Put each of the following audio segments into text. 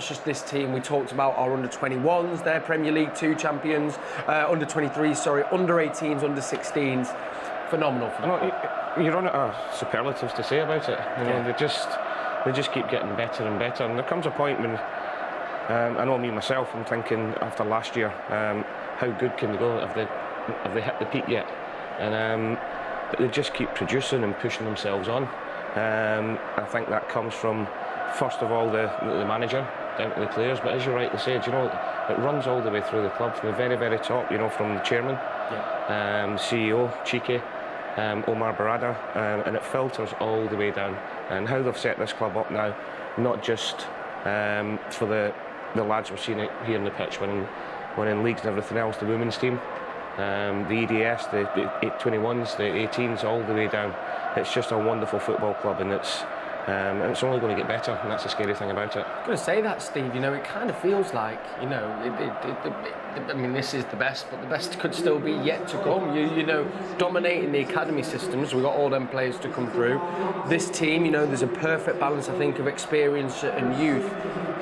just this team. We talked about our under-21s, they're Premier League 2 champions, under-23s, sorry, under-18s, under-16s. Phenomenal. You're on out of superlatives to say about it. You know, they just keep getting better and better. And there comes a point when I know me myself, I'm thinking after last year, how good can they go? Have they hit the peak yet? And but they just keep producing and pushing themselves on. I think that comes from, first of all, the manager down to the players. But as you rightly said, you know, it runs all the way through the club from the very, very top. You know, from the chairman, CEO Cheeky, Omar Barada, and it filters all the way down. And how they've set this club up now, not just for the lads we're seeing it here on the pitch winning leagues and everything else, the women's team, the EDS, the 21s, the 18s, all the way down. It's just a wonderful football club, and it's only going to get better, and that's the scary thing about it. I'm going to say that, Steve. You know, it kind of feels like, you know, I mean, this is the best, but the best could still be yet to come. You know, dominating the academy systems, we've got all them players to come through. This team, you know, there's a perfect balance, I think, of experience and youth.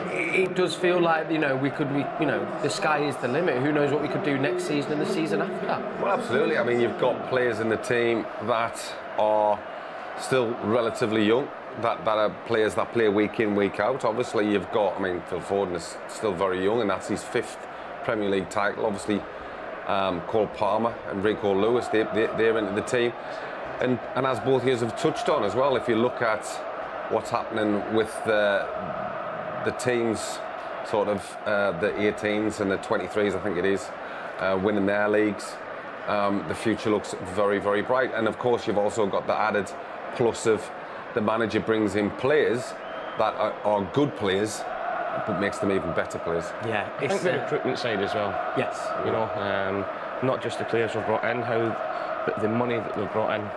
It does feel like, you know, you know, the sky is the limit. Who knows what we could do next season and the season after that? Well, absolutely. I mean, you've got players in the team that are still relatively young, that are players that play week in, week out. Obviously, you've got, I mean, Phil Foden is still very young, and that's his 5th Premier League title. Obviously, Cole Palmer and Rico Lewis, they're into the team. And as both of you have touched on as well, if you look at what's happening with the teams, sort of the 18s and the 23s, I think it is, winning their leagues, the future looks very, very bright. And of course, you've also got the added plus of the manager brings in players that are good players, but makes them even better players. Yeah, I think the recruitment side as well. Yes. You know, not just the players we've brought in, but the money that we've brought in.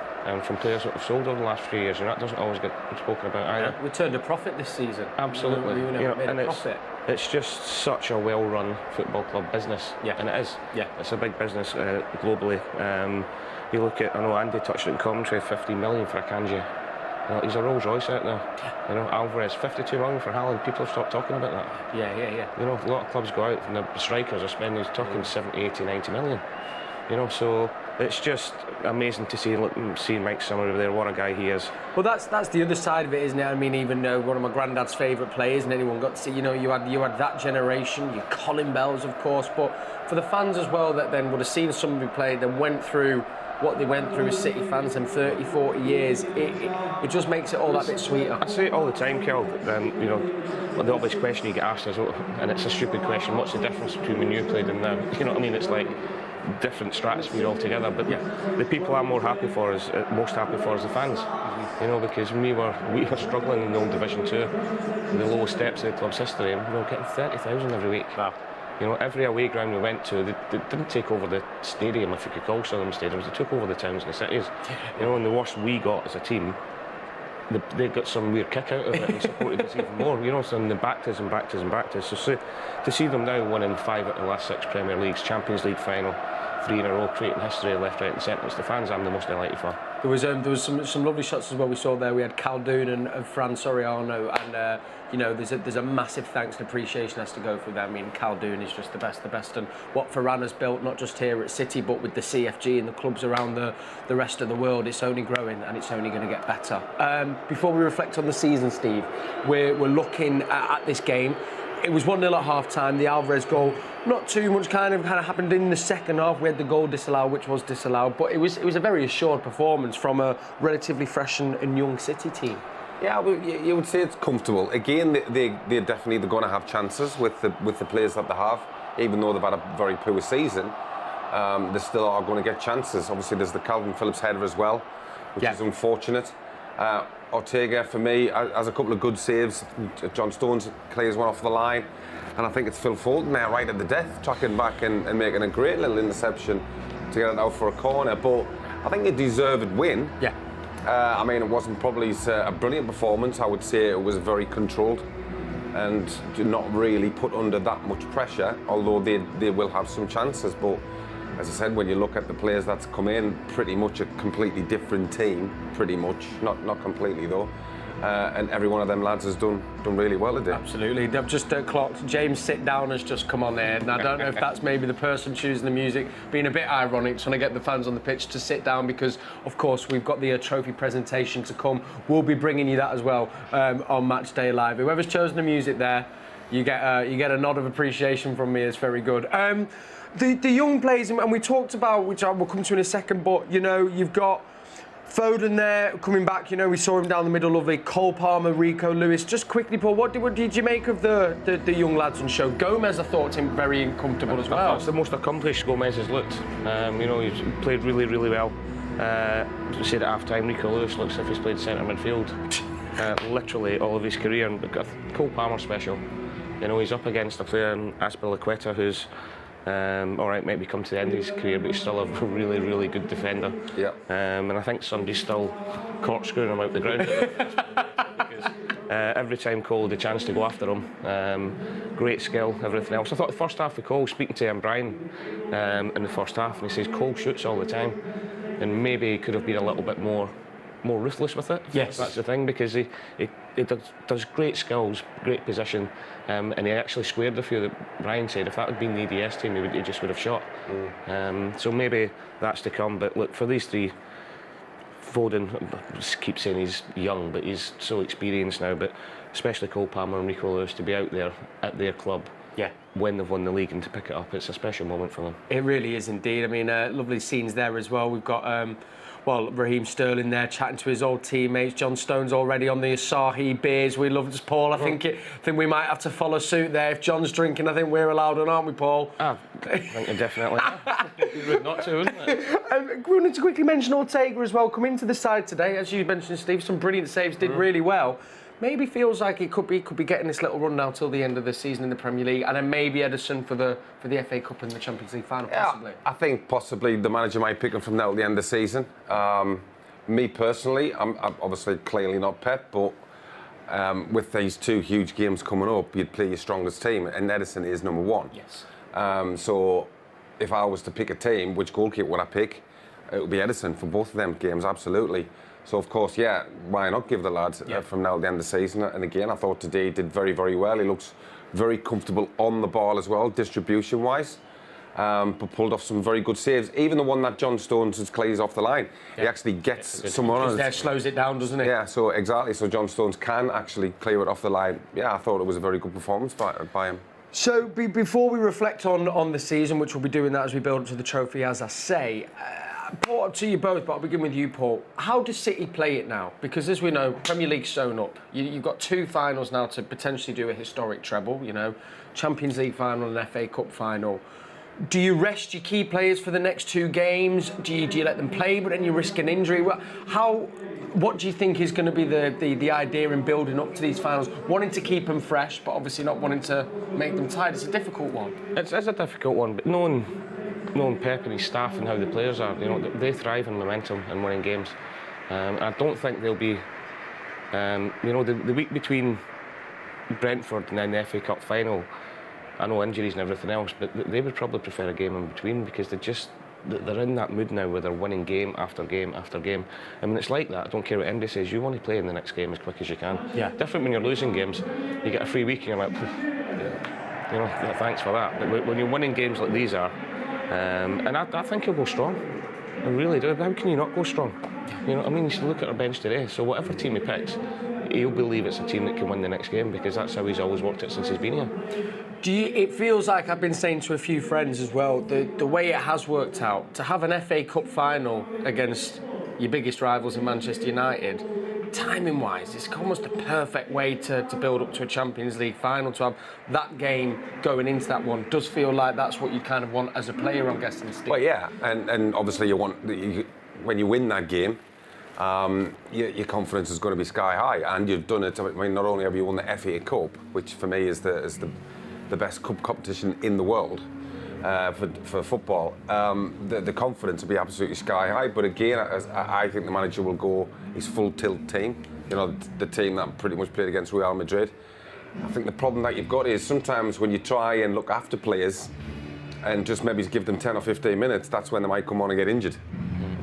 From players that we've sold over the last few years, and that doesn't always get spoken about either. We turned a profit this season. Absolutely. You know, made a profit. It's just such a well-run football club business. Yeah. And it is. Yeah. It's a big business globally. You look at, I know Andy touched it in commentary, 50 million for Akanji. You know, he's a Rolls Royce out there. You know, Alvarez, 52 million for Haaland. People have stopped talking about that. Yeah. You know, a lot of clubs go out and the strikers are spending, talking 70, 80, 90 million. You know, so it's just amazing to see Mike Summer over there. What a guy he is. Well, that's the other side of it, isn't it? I mean, even one of my granddad's favourite players, and anyone got to see. You know, you had that generation, your Colin Bells, of course, but for the fans as well that then would have seen somebody play, then went through what they went through as City fans in 30, 40 years, it just makes it all that bit sweeter. I say it all the time, Kel. You know, the obvious question you get asked is, and it's a stupid question, what's the difference between when you played and now? You know what I mean? It's like different stratosphere altogether, but the people I'm most happy for is the fans. You know, because we were struggling in the old Division 2, the lowest steps of the club's history, and we were getting 30,000 every week. Wow. You know, every away ground we went to, they didn't take over the stadium, if you could call some of them stadiums, they took over the towns and the cities. You know, and the worst we got as a team, they got some weird kick out of it and supported us even more, you know, so they backed us and backed us and backed us. So to see them now winning 5 out of the last 6 Premier Leagues, Champions League final, 3 in a row, creating history left, right and centre, it's the fans I'm the most delighted for. There was some lovely shots as well we saw there. We had Caldoon and Fran Soriano, and you know, there's a massive thanks and appreciation has to go for them. I mean, Caldoon is just the best, and what Ferran has built, not just here at City, but with the CFG and the clubs around the rest of the world, it's only growing and it's only going to get better. Before we reflect on the season, Steve, we're looking at this game. It was 1-0 at half-time, the Alvarez goal. Not too much kind of happened in the second half. We had the goal disallowed, which was disallowed, but it was a very assured performance from a relatively fresh and young City team. Yeah, well, you would say it's comfortable. Again, they're definitely going to have chances with the players that they have, even though they've had a very poor season. They still are going to get chances. Obviously, there's the Calvin Phillips header as well, which is unfortunate. Ortega, for me, has a couple of good saves. John Stones clears one off the line. And I think it's Phil Foden there right at the death, tracking back and making a great little interception to get it out for a corner. But I think a deserved win. Yeah. I mean, it wasn't probably a brilliant performance. I would say it was very controlled and not really put under that much pressure, although they will have some chances. But as I said, when you look at the players that's come in, pretty much a completely different team, pretty much, not completely though. and every one of them lads has done really well today. Absolutely. They've just clocked. James Sit Down has just come on there, and I don't know if that's maybe the person choosing the music being a bit ironic, trying to get the fans on the pitch to sit down, because of course we've got the trophy presentation to come. We'll be bringing you that as well on Match Day Live. Whoever's chosen the music there, you get a nod of appreciation from me. It's very good. The young players, and we talked about, which I will come to in a second, but you know, you've got Foden there coming back. You know, we saw him down the middle, lovely. Cole Palmer, Rico Lewis. Just quickly, Paul, what did you make of the young lads on show? Gomez, I thought, seemed very comfortable as well. That's the most accomplished Gomez has looked. You know, he's played really, really well. As we said at half-time, Rico Lewis looks as if he's played centre midfield literally all of his career. And we've got Cole Palmer special. You know, he's up against a player in Azpilicueta who's all right, maybe come to the end of his career, but he's still a really, really good defender. Yeah. And I think somebody's still corkscrewing him out the ground. Because, every time Cole had a chance to go after him, great skill, everything else. I thought the first half of Cole, speaking to Bruyne in the first half, and he says Cole shoots all the time, and maybe he could have been a little bit more ruthless with it. Yes. That's the thing, because he does great skills, great position, and he actually squared a few that Brian said if that had been the EDS team, he just would have shot. So maybe that's to come. But look, for these three, Foden, I keep saying he's young, but he's so experienced now, but especially Cole Palmer and Rico Lewis, to be out there at their club when they've won the league and to pick it up, it's a special moment for them. It really is indeed. I mean, lovely scenes there as well. We've got Raheem Sterling there chatting to his old teammates. John Stone's already on the Asahi beers. We love this, Paul. I think we might have to follow suit there. If John's drinking, I think we're allowed on, aren't we, Paul? I think you definitely are. It'd be rude not to, wouldn't it? We wanted to quickly mention Ortega as well. Coming to the side today, as you mentioned, Steve, some brilliant saves, did really well. Maybe feels like it could be getting this little run now till the end of the season in the Premier League, and then maybe Ederson for the FA Cup and the Champions League final, possibly. I think possibly the manager might pick him from now till the end of the season. Me personally, I'm obviously clearly not Pep, but with these two huge games coming up, you'd play your strongest team, and Ederson is number one. Yes. So if I was to pick a team, which goalkeeper would I pick? It would be Ederson for both of them games, absolutely. So, of course, why not give the lads from now to the end of the season? And again, I thought today he did very, very well. He looks very comfortable on the ball as well, distribution-wise, but pulled off some very good saves. Even the one that John Stones has clears off the line, he actually gets someone on. There slows it down, doesn't it? Yeah, so exactly. So John Stones can actually clear it off the line. Yeah, I thought it was a very good performance by him. So, before we reflect on the season, which we'll be doing that as we build up to the trophy, as I say, Paul, to you both, but I'll begin with you, Paul. How does City play it now? Because as we know, Premier League's sewn up. You've got two finals now to potentially do a historic treble, you know, Champions League final and FA Cup final. Do you rest your key players for the next two games? Do you let them play, but then you risk an injury? What do you think is going to be the idea in building up to these finals? Wanting to keep them fresh, but obviously not wanting to make them tired. It's a difficult one. It's a difficult one, but knowing Pep and his staff and how the players are, you know, they thrive in momentum and winning games. I don't think they'll be, you know, the week between Brentford and then the FA Cup final, I know injuries and everything else, but they would probably prefer a game in between, because they're in that mood now where they're winning game after game after game. I mean, it's like that. I don't care what anybody says. You want to play in the next game as quick as you can. Yeah. Different when you're losing games. You get a free week and you're like, you know, thanks for that. But when you're winning games like these are, and I think he'll go strong. I really do. How can you not go strong? You know, I mean, you should look at our bench today. So whatever team he picks, he'll believe it's a team that can win the next game, because that's how he's always worked it since he's been here. It feels like, I've been saying to a few friends as well, the way it has worked out, to have an FA Cup final against your biggest rivals in Manchester United, timing-wise, it's almost the perfect way to build up to a Champions League final. To have that game going into that one does feel like that's what you kind of want as a player, I'm guessing, Steve. Well, yeah, and obviously when you win that game, your confidence is going to be sky high, and you've done it. I mean, not only have you won the FA Cup, which for me is the best cup competition in the world for football, the confidence will be absolutely sky high. But again, I think the manager will go his full tilt team. You know, the team that pretty much played against Real Madrid. I think the problem that you've got is sometimes when you try and look after players and just maybe give them 10 or 15 minutes, that's when they might come on and get injured.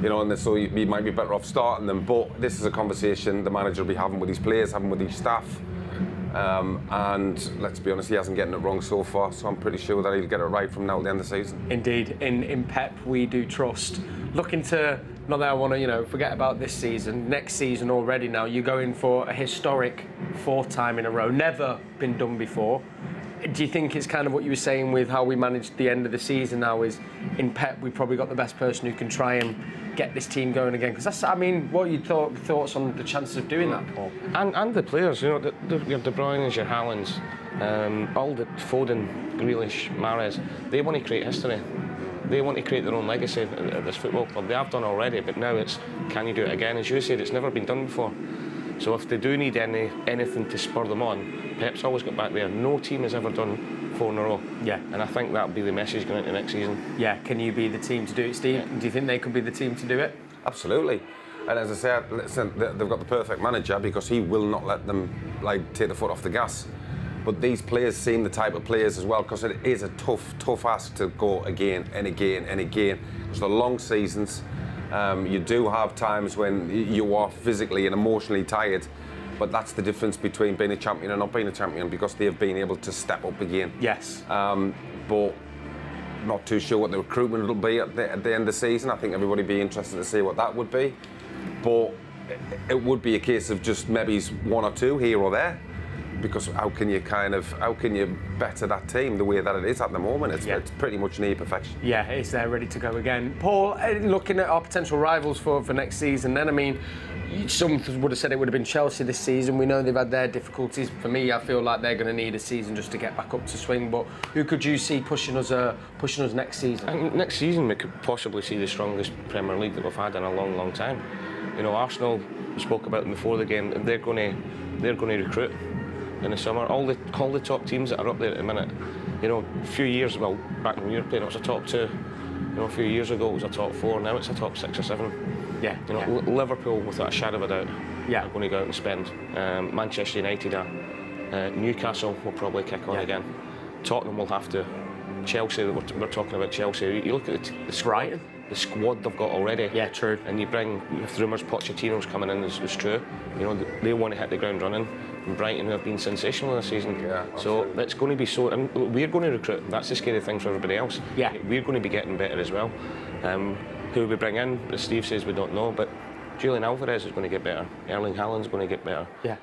you know, and so you might be better off starting them. But this is a conversation the manager will be having with his players, having with his staff. And let's be honest, he hasn't getting it wrong so far, so I'm pretty sure that he'll get it right from now to the end of the season. Indeed, in Pep we do trust. Looking to, not that I want to, forget about this season, next season already now, you're going for a historic 4th time in a row, never been done before. Do you think it's kind of what you were saying with how we managed the end of the season now is, in Pep we've probably got the best person who can try and get this team going again? Because that's, what are your thoughts on the chances of doing that, Paul? And the players, your De Bruynes, your Haalands, all the Foden, Grealish, Mahrez, they want to create history. They want to create their own legacy at this football club. They have done already, but now it's, can you do it again? As you said, it's never been done before. So if they do need anything to spur them on, Pep's always got back there. No team has ever done 4 in a row. Yeah. And I think that'll be the message going into next season. Yeah, can you be the team to do it, Steve? Yeah. Do you think they could be the team to do it? Absolutely. And as I said, listen, they've got the perfect manager because he will not let them take the foot off the gas. But these players seem the type of players as well, because it is a tough ask to go again and again and again. It's the long seasons. You do have times when you are physically and emotionally tired, but that's the difference between being a champion and not being a champion, because they have been able to step up again. Yes. But not too sure what the recruitment will be at the end of the season. I think everybody would be interested to see what that would be. But it would be a case of just maybe 1 or 2 here or there. Because how can you better that team the way that it is at the moment? It's pretty much near perfection. Yeah, it's there ready to go again. Paul, looking at our potential rivals for next season then, some would have said it would have been Chelsea this season. We know they've had their difficulties. For me, I feel like they're going to need a season just to get back up to swing. But who could you see pushing us next season? And next season we could possibly see the strongest Premier League that we've had in a long time. Arsenal, we spoke about them before the game, and they're going to recruit in the summer. All the top teams that are up there at the minute, a few years, back when we were playing, it was a top 2. A few years ago it was a top 4. Now it's a top 6 or 7. Yeah. Liverpool, without a shadow of a doubt, are going to go out and spend. Manchester United are. Newcastle will probably kick on again. Tottenham will have to. Chelsea, we're talking about Chelsea. You look at the squad. The squad they've got already. Yeah, true. And you bring, if rumours Pochettino's coming in is true, they want to hit the ground running. And Brighton have been sensational this season. Yeah, so it's going to be so, and we're going to recruit. That's the scary thing for everybody else. Yeah. We're going to be getting better as well. Who we bring in, as Steve says, we don't know, but Julian Alvarez is going to get better. Erling Haaland's going to get better. Yeah.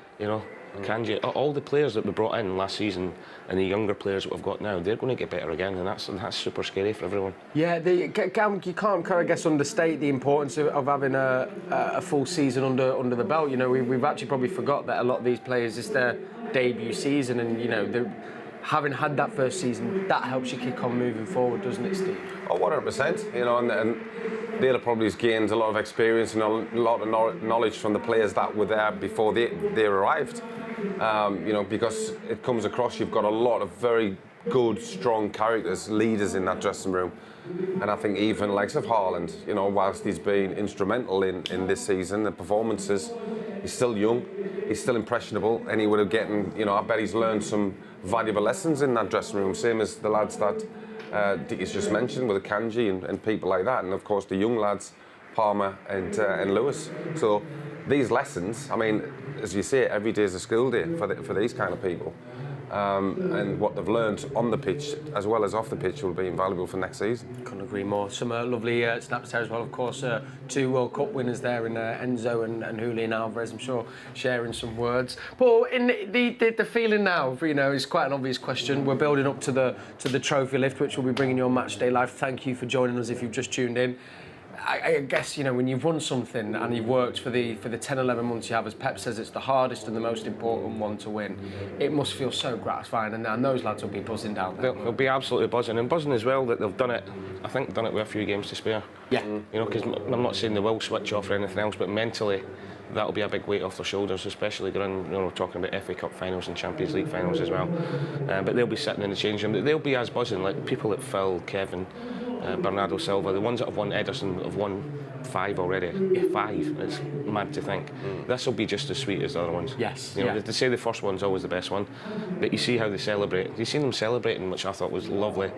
Kanji, all the players that we brought in last season and the younger players that we've got now, they're going to get better again, and that's super scary for everyone. Yeah, you can't, I guess, understate the importance of having a full season under the belt. We've actually probably forgot that a lot of these players, it's their debut season, and having had that first season, that helps you kick on moving forward, doesn't it, Steve? Oh, 100%. And they'll probably gained a lot of experience and a lot of knowledge from the players that were there before they arrived. Because it comes across, you've got a lot of very good, strong characters, leaders in that dressing room. And I think even likes of Haaland, whilst he's been instrumental in this season, the performances, he's still young, he's still impressionable, and he would have I bet he's learned some valuable lessons in that dressing room, same as the lads that Dick's just mentioned with Kanji and people like that, and of course the young lads, Palmer and Lewis. So these lessons, as you say, every day is a school day for these kind of people. And what they've learned on the pitch as well as off the pitch will be invaluable for next season. Couldn't agree more. Some lovely snaps there as well, of course. 2 World Cup winners there in Enzo and Julian Alvarez, I'm sure, sharing some words. Paul, in the feeling now, is quite an obvious question. We're building up to the trophy lift, which will be bringing you on Match Day Live. Thank you for joining us if you've just tuned in. I guess, when you've won something and you've worked for the 10, 11 months you have, as Pep says, it's the hardest and the most important one to win. It must feel so gratifying, and those lads will be buzzing down there. They'll be absolutely buzzing, and buzzing as well that they've done it. I think done it with a few games to spare. Yeah. Because I'm not saying they will switch off or anything else, but mentally that'll be a big weight off their shoulders, especially going, we're talking about FA Cup finals and Champions League finals as well. But they'll be sitting in the change room. They'll be as buzzing, like people like Phil, Kevin, Bernardo Silva, the ones that have won Ederson have won 5 already. 5, it's mad to think. This will be just as sweet as the other ones. Yes. They say the first one's always the best one, but you see how they celebrate. You see them celebrating, which I thought was lovely.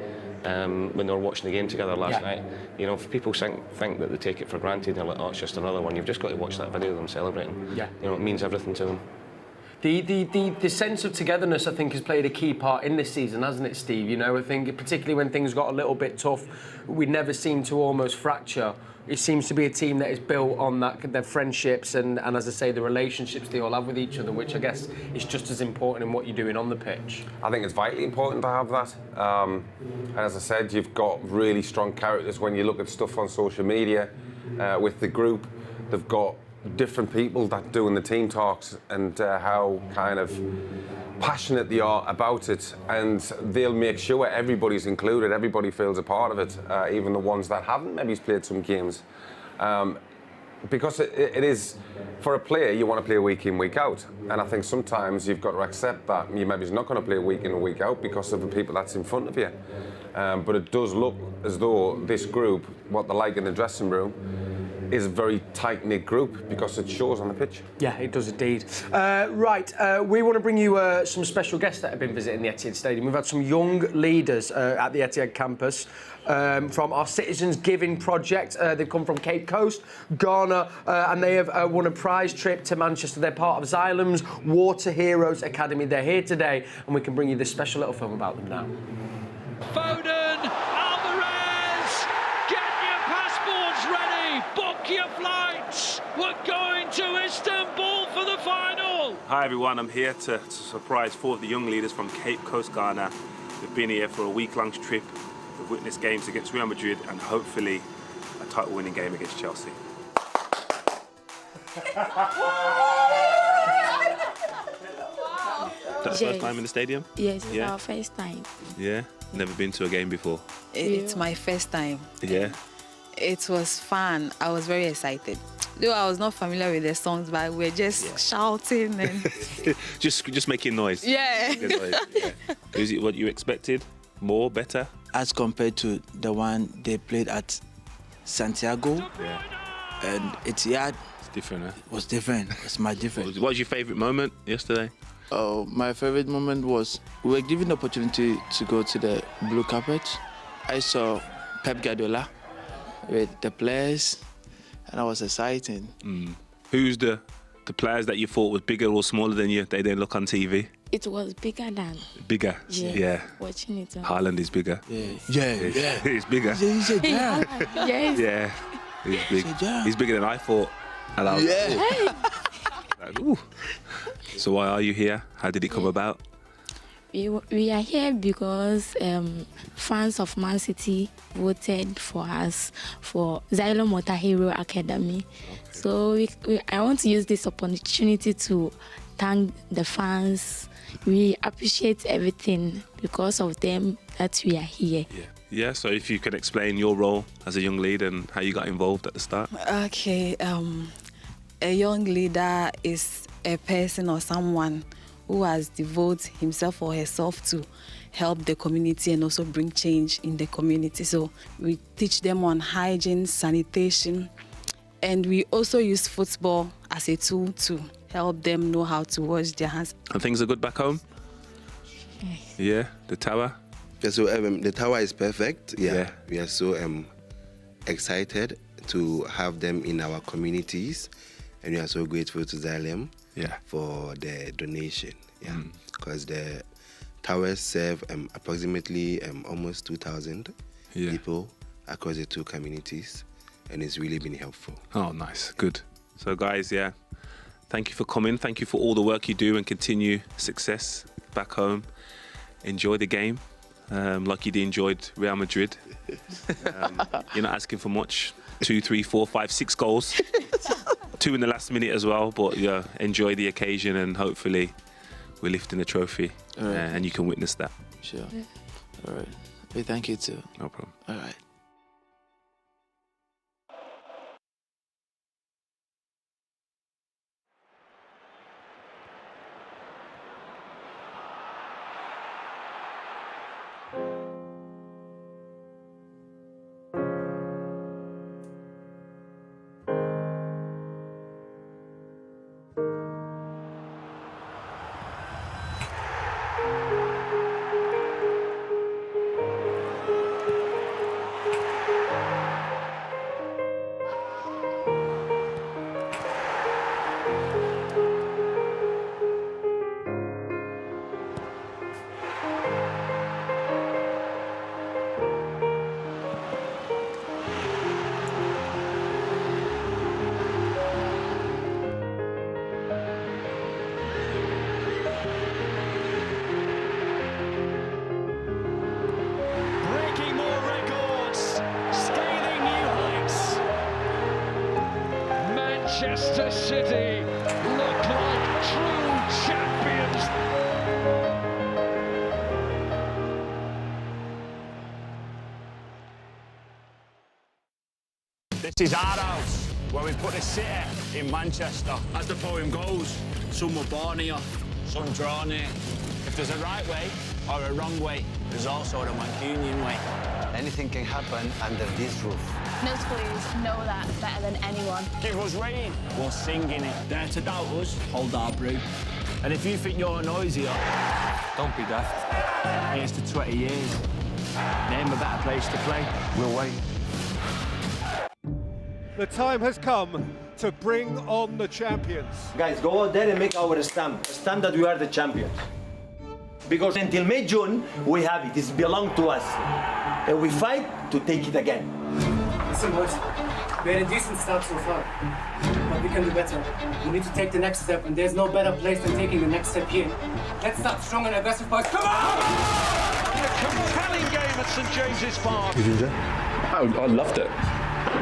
when they were watching the game together last night. You know, if people think that they take it for granted, they're like, oh, it's just another one. You've just got to watch that video of them celebrating. Yeah. You know, it means everything to them. The sense of togetherness, I think, has played a key part in this season, hasn't it, Steve? You know, I think particularly when things got a little bit tough, we never seemed to almost fracture. It seems to be a team that is built on their friendships and, as I say, the relationships they all have with each other, which I guess is just as important in what you're doing on the pitch. I think it's vitally important to have that. And as I said, you've got really strong characters. When you look at stuff on social media with the group, they've got different people that doing the team talks and how kind of passionate they are about it, and they'll make sure everybody's included, everybody feels a part of it, even the ones that haven't maybe played some games. Because it is, for a player, you want to play week in, week out. And I think sometimes you've got to accept that you maybe not going to play week in and week out because of the people that's in front of you. But it does look as though this group, what they're like in the dressing room, is a very tight-knit group because it shows on the pitch. Yeah, it does indeed. We want to bring you some special guests that have been visiting the Etihad Stadium. We've had some young leaders at the Etihad campus from our Citizens Giving project. They've come from Cape Coast, Ghana, and they have won a prize trip to Manchester. They're part of Xylem's Water Heroes Academy. They're here today, and we can bring you this special little film about them now. Foden, Alvarez, get your passports ready, book your flights. We're going to Istanbul for the final. Hi everyone, I'm here to surprise 4 of the young leaders from Cape Coast, Ghana. We've been here for a week-long trip. We've witnessed games against Real Madrid and hopefully a title-winning game against Chelsea. That's the first time in the stadium? Yes, it's our first time. Yeah? Never been to a game before? It's my first time. Yeah? It was fun. I was very excited. Though I was not familiar with the songs, but we were just shouting and... just making noise? Yeah. Is it what you expected? More? Better? As compared to the one they played at Santiago and Etihad. It's different, huh? It was different. It's my different. What was your favourite moment yesterday? Oh, my favorite moment was we were given the opportunity to go to the blue carpet. I saw Pep Guardiola with the players, and that was exciting. Who's the players that you thought was bigger or smaller than you? They didn't look on TV. It was bigger than. Bigger. Yeah. Watching it. Haaland is bigger. Yeah. He's bigger. He's a jam. Yes. Yeah. He's big. He's bigger than I thought. And I was like, ooh. So why are you here? How did it come about? We are here because fans of Man City voted for us for Xylem Water Hero Academy. Okay. So I want to use this opportunity to thank the fans. We appreciate everything because of them that we are here. Yeah, so if you could explain your role as a young leader and how you got involved at the start. Okay, a young leader is a person or someone who has devoted himself or herself to help the community and also bring change in the community. So we teach them on hygiene, sanitation, and we also use football as a tool to help them know how to wash their hands. And things are good back home? Yeah, the tower? Yeah, so the tower is perfect. Yeah. We are so excited to have them in our communities, and we are so grateful to Xylem for the donation. Because the towers serve approximately almost 2,000 people across the 2 communities, and it's really been helpful. Oh, nice, good. So guys, thank you for coming. Thank you for all the work you do and continue success back home. Enjoy the game. Like you enjoyed Real Madrid. You're not asking for much. 2, 3, 4, 5, 6 goals. 2 in the last minute as well, but enjoy the occasion and hopefully we're lifting the trophy and you can witness that. Sure. All right. Hey, thank you too. No problem. All right. Manchester City look like true champions. This is our house, where we put a city in Manchester. As the poem goes, some were born here, some drawn here. If there's a right way or a wrong way, there's also the Mancunian way. Anything can happen under this roof. No schools know that better than anyone. Give us rain, we'll sing in it. Dare to doubt us, hold our brew. And if you think you're noisier, don't be daft. Here's to 20 years. Name a better place to play. We'll wait. The time has come to bring on the champions. Guys, go out there and make our stamp that we are the champions. Because until May, June, we have it. It belongs to us. And we fight to take it again. Listen, boys, we had a decent start so far, but we can do better. We need to take the next step, and there's no better place than taking the next step here. Let's start strong and aggressive, boys. Come on! A compelling game at St James's Park. Did you enjoy? I loved it.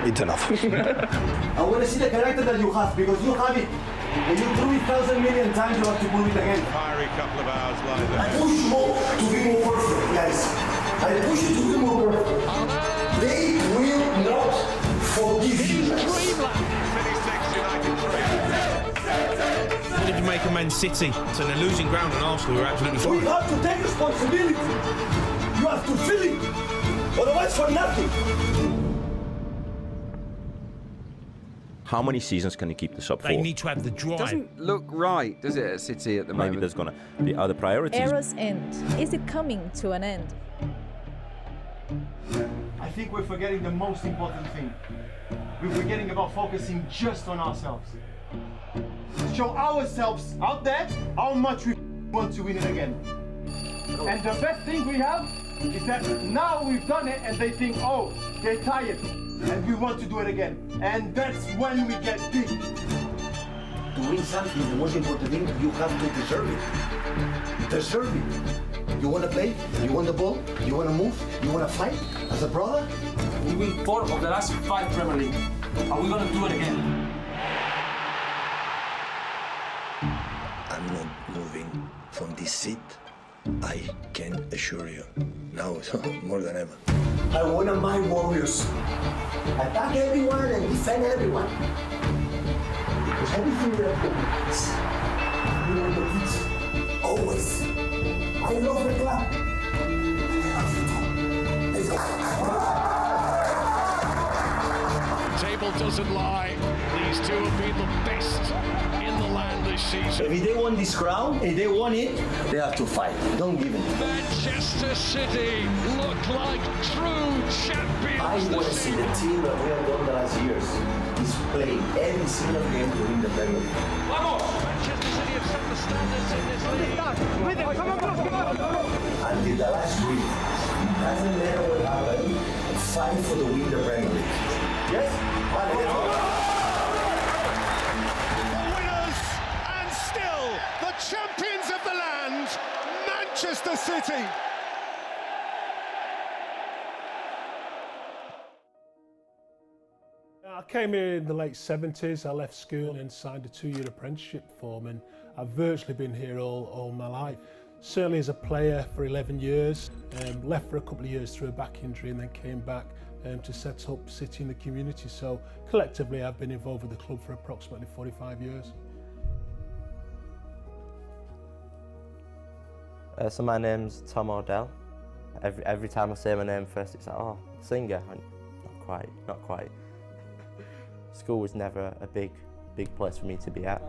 It's enough. I want to see the character that you have, because you have it. And you threw it 1,000 million times, you have to prove it again. Fiery couple of hours later. I push you more to be more perfect, guys. I push you to be more perfect. They will not forgive you. What did you make of Man City? So they're losing ground on Arsenal, we're absolutely fine. We have to take responsibility. You have to feel it. Otherwise, for nothing. How many seasons can you keep this up for? They need to have the drive. It doesn't look right, does it, at City at the moment? Maybe there's going to be other priorities. Era's end. Is it coming to an end? I think we're forgetting the most important thing. We're forgetting about focusing just on ourselves. Show ourselves out there how much we want to win it again. And the best thing we have is that now we've done it and they think, oh, they're tired. And we want to do it again. And that's when we get big. To win something, the most important thing, you have to deserve it. Deserve it. You want to play? You want the ball? You want to move? You want to fight? As a brother? We win 4 of the last 5 Premier League. Are we going to do it again? I'm not moving from this seat. I can assure you. Now, more than ever. I want to my Warriors. Attack everyone and defend everyone. Because everything we are doing is we want the kids. Always. I love the club. Let's go. Table doesn't lie. These two have been the best in the land this season. If they want this crown, if they want it, they have to fight. Don't give it. Manchester City look like true champions. I want to see the team that we have done the last years is playing every single game to win the Premier League. Vamos! Manchester City have set the standards in this league. Until the last week, it doesn't matter what happened, fight for the win the Premier League. Yes? The winners and still the champions of the land, Manchester City. I came here in the late 70s. I left school and signed a 2-year apprenticeship form, and I've virtually been here all my life. Certainly as a player for 11 years, left for a couple of years through a back injury and then came back to set up City in the community. So collectively I've been involved with the club for approximately 45 years. So my name's Tom O'Dell. Every time I say my name first it's like, oh, singer. Not quite. School was never a big place for me to be at.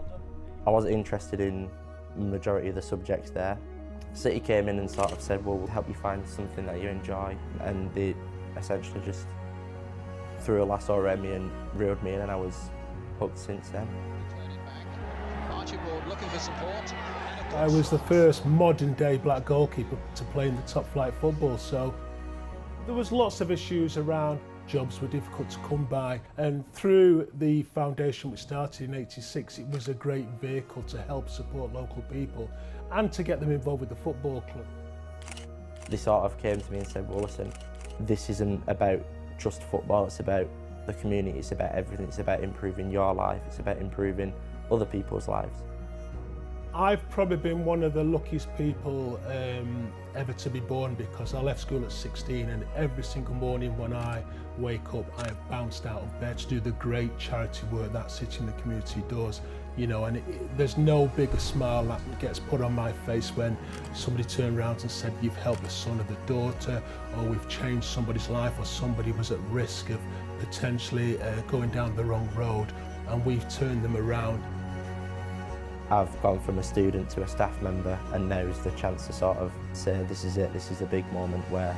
I wasn't interested in the majority of the subjects there. City came in and sort of said, well, we'll help you find something that you enjoy, and they essentially just threw a lasso around me and reeled me in, and I was hooked since then. Looking for support. I was the first modern day black goalkeeper to play in the top flight football, so there was lots of issues around. Jobs were difficult to come by, and through the foundation which started in '86, it was a great vehicle to help support local people and to get them involved with the football club. They sort of came to me and said, well listen, this isn't about just football, it's about the community, it's about everything. It's about improving your life, it's about improving other people's lives. I've probably been one of the luckiest people ever to be born, because I left school at 16 and every single morning when I wake up I have bounced out of bed to do the great charity work that sits in the community does, you know, and there's no bigger smile that gets put on my face when somebody turned around and said you've helped the son of a daughter, or we've changed somebody's life, or somebody was at risk of potentially going down the wrong road and we've turned them around. I've gone from a student to a staff member, and now's the chance to sort of say this is it, this is the big moment where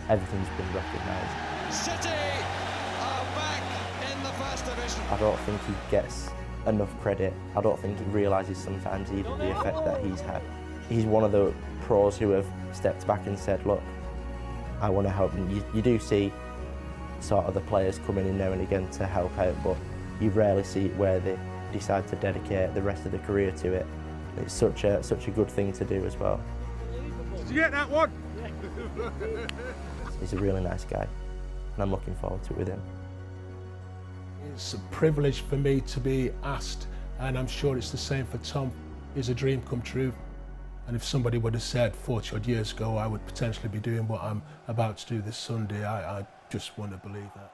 everything's been recognised. City are back in the First Division. I don't think he gets enough credit. I don't think he realises sometimes even the effect that he's had. He's one of the pros who have stepped back and said, look, I want to help. And you do see sort of the players coming in now and again to help out, but you rarely see it where they decide to dedicate the rest of the career to it. It's such a good thing to do as well. Did you get that one? He's a really nice guy, and I'm looking forward to it with him. It's a privilege for me to be asked, and I'm sure it's the same for Tom. It's a dream come true, and if somebody would have said 40 odd years ago I would potentially be doing what I'm about to do this Sunday, I just wouldn't believe that.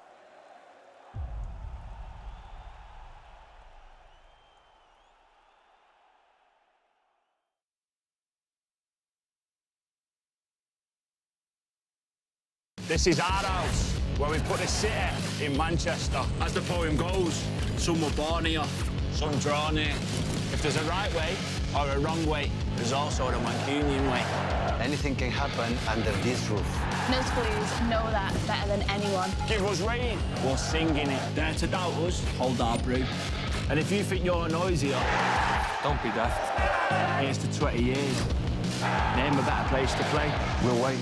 This is our house, where we put the city in Manchester. As the poem goes, some were born here, some drawn here. If there's a right way or a wrong way, there's also the Mancunian way. Anything can happen under this roof. No schools know that better than anyone. Give us rain, we'll sing in it. Dare to doubt us, hold our brew. And if you think you're noisier, don't be daft. Here's to 20 years. Name a better place to play. We'll wait.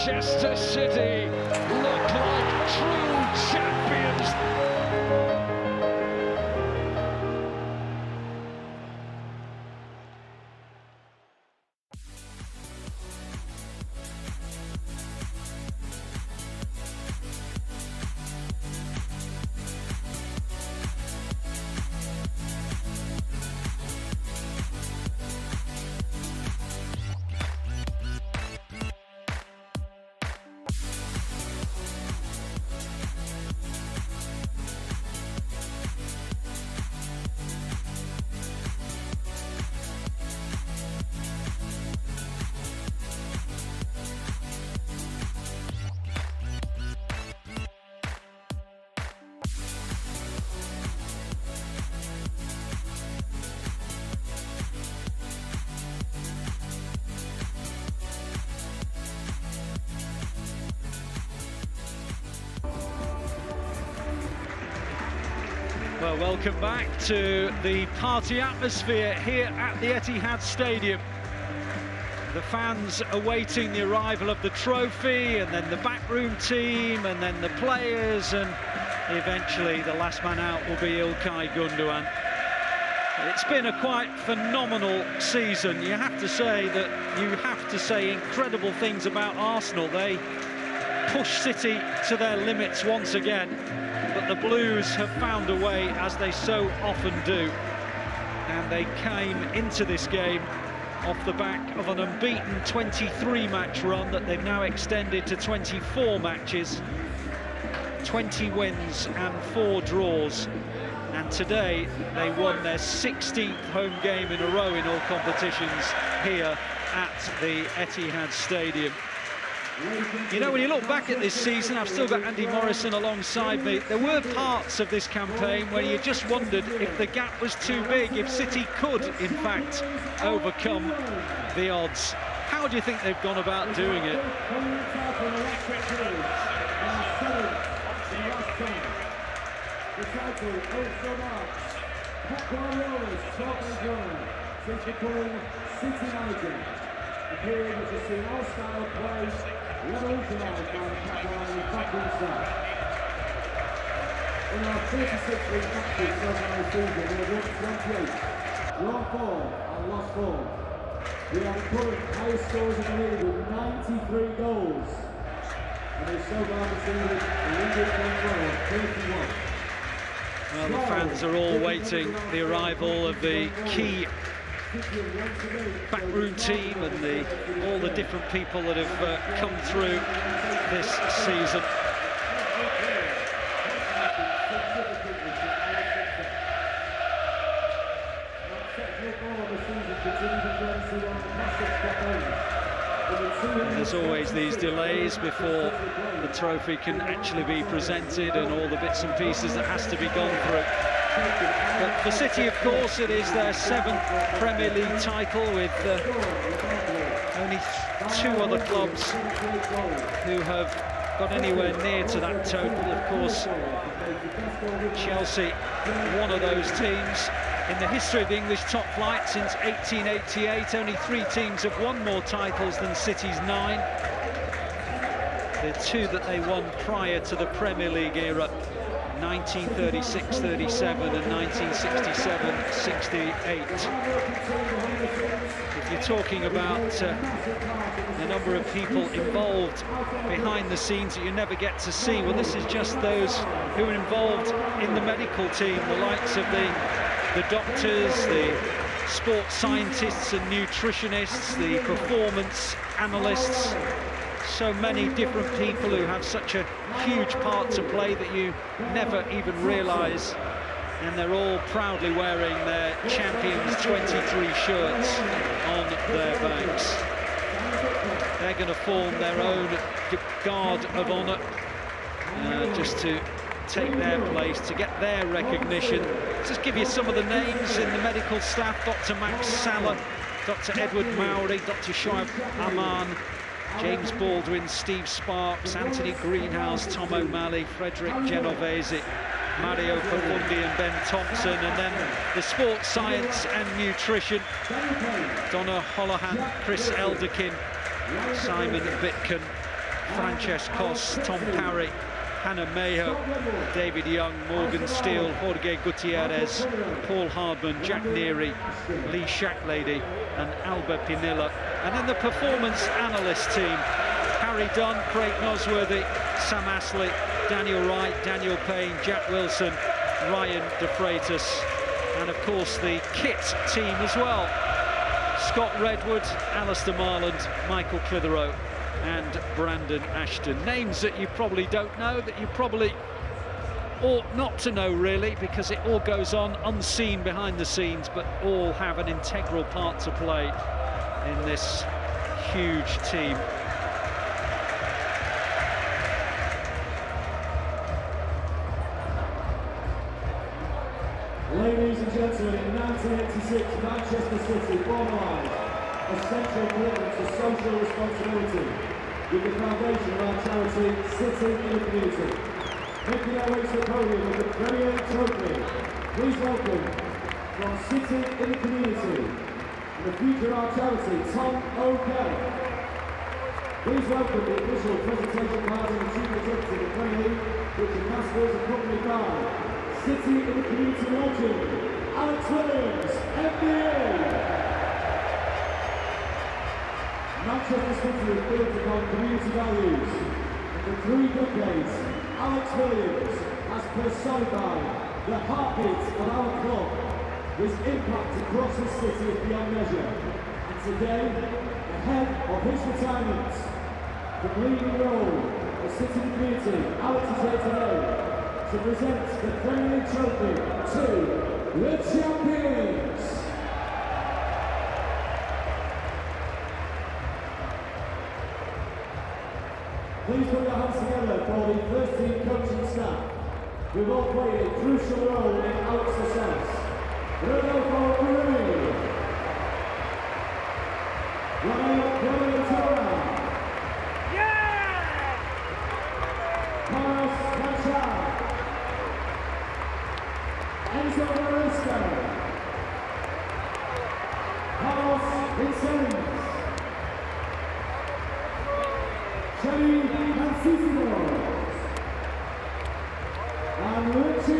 Manchester City look like true champions. Well, welcome back to the party atmosphere here at the Etihad Stadium. The fans awaiting the arrival of the trophy, and then the backroom team, and then the players, and eventually the last man out will be İlkay Gündoğan. It's been a quite phenomenal season. You have to say incredible things about Arsenal. They pushed City to their limits once again, but the Blues have found a way, as they so often do, and they came into this game off the back of an unbeaten 23-match run that they've now extended to 24 matches, 20 wins and 4 draws. And today they won their 16th home game in a row in all competitions here at the Etihad Stadium. You know, when you look back at this season, I've still got Andy Morrison alongside me. There were parts of this campaign where you just wondered if the gap was too big, if City could, in fact, overcome the odds. How do you think they've gone about doing it? Since becoming City manager, a period which has seen all style play revolutionised by the Catalan attacking style. In our 36 league matches so far this season, we have won 28, drawn 4 and lost 4. We are the current highest scores in the league with 93 goals. And we've so far conceded a leading goal of 31. Well, the fans are all waiting the arrival of the key backroom team and all the different people that have come through this season. And there's always these delays before the trophy can actually be presented and all the bits and pieces that has to be gone through. But for City, of course, it is their 7th Premier League title, with only 2 other clubs who have got anywhere near to that total. Of course, Chelsea, one of those teams. In the history of the English top flight since 1888, only 3 teams have won more titles than City's 9. The 2 that they won prior to the Premier League era, 1936-37 and 1967-68. If you're talking about the number of people involved behind the scenes that you never get to see, well, this is just those who are involved in the medical team, the likes of the doctors, the sports scientists and nutritionists, the performance analysts. So many different people who have such a huge part to play that you never even realise, and they're all proudly wearing their Champions 23 shirts on their backs. They're going to form their own guard of honour just to take their place, to get their recognition. Just give you some of the names in the medical staff: Dr. Max Saller, Dr. Edward Mowry, Dr. Shoaib Aman, James Baldwin, Steve Sparks, Anthony Greenhouse, Tom O'Malley, Frederick Genovese, Mario Profundi and Ben Thompson, and then the sports science and nutrition: Donna Holohan, Chris Elderkin, Simon Bitkin, Francesc Cos, Tom Parry, Hannah Mayo, David Young, Morgan Steele, Jorge Gutierrez, Paul Hardman, Jack Neary, Lee Shacklady and Albert Pinilla. And then the performance analyst team: Harry Dunn, Craig Nosworthy, Sam Astley, Daniel Wright, Daniel Payne, Jack Wilson, Ryan De Freitas, and of course the kit team as well: Scott Redwood, Alistair Marland, Michael Clitheroe and Brandon Ashton. Names that you probably don't know, that you probably ought not to know really, because it all goes on unseen behind the scenes, but all have an integral part to play in this huge team. Ladies and gentlemen, in 1986, Manchester City formalised a central commitment to social responsibility with the foundation of our charity, City in the Community. Making our way to the podium with the Premier Trophy, please welcome from City in the Community, and the future of our charity, Tom O'Kell. Please welcome the official presentation card and the chief executive of the Premier League, which is masters accompanied by City in the Community legend, Alex Williams, MBA. Manchester City is built upon community values. And for 3 decades, Alex Williams has personified the heartbeat of our club. His impact across the city is beyond measure. And today, ahead of his retirement, the leading role of City community, Alex is here today to present the Premier League trophy to the champions. Please put your hands together for the first team coaching staff, who've all played a crucial role in Alex's success. Roebuck, Bruyne, Howey and Cel Spellman, and Riyad.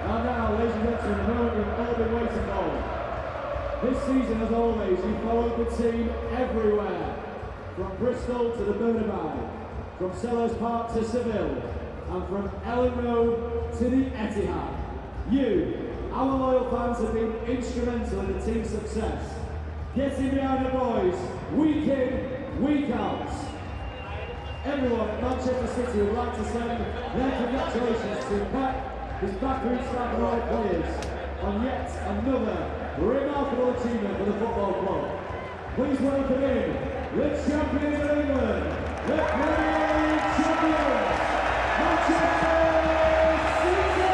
And now, ladies and gentlemen, the moment you've all been waiting for. This season, as always, you followed the team everywhere. From Bristol to the Bernabeu, from Selhurst Park to Seville, and from Ellie Road to the Etihad. You, our loyal fans, have been instrumental in the team's success. Getting behind the boys, week in, week out. Everyone at Manchester City would like to send their congratulations to Pep, his backroom staff and all players, on yet another remarkable achievement for the football club. Please welcome in the champions of England, the Premier League champions, Manchester City!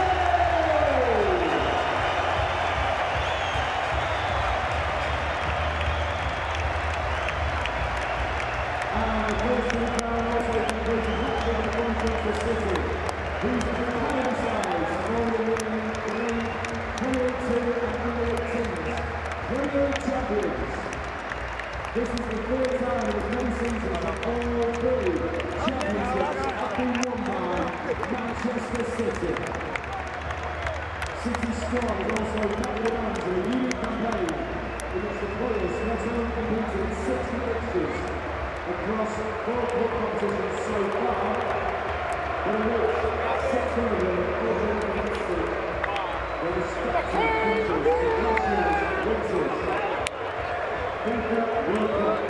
And the first to the crown also concludes the match of the Manchester City, whose combined sides have already won the league, Premier League 2 and Premier League teams, Premier League champions. This is the third time in as many seasons that all three championships have been won by Manchester City. City's squad has also backed the band to a unique campaign in which the players not only competed in 60 fixtures across 4 club competitions so far, but in which 600 over the history were respected features of nationals, winters, FIFA World Cup.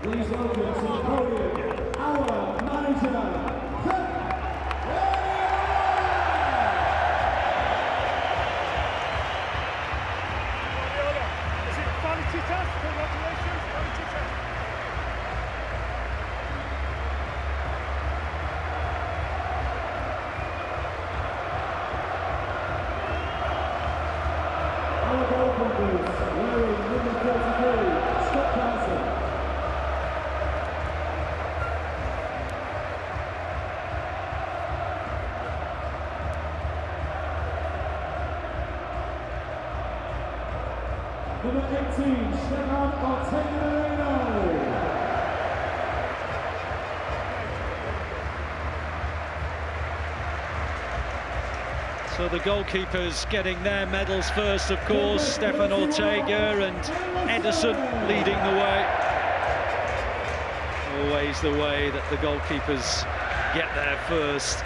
Please welcome to the podium, our manager, Hemp. Is it vanity test? Congratulations, vanity test. Our goalkeepers, wearing number 33, Scott Carson. Number 18, Stefan Ortega. So the goalkeepers getting their medals first, of course. Stefan Ortega and Edison leading the way. Always the way that the goalkeepers get there first,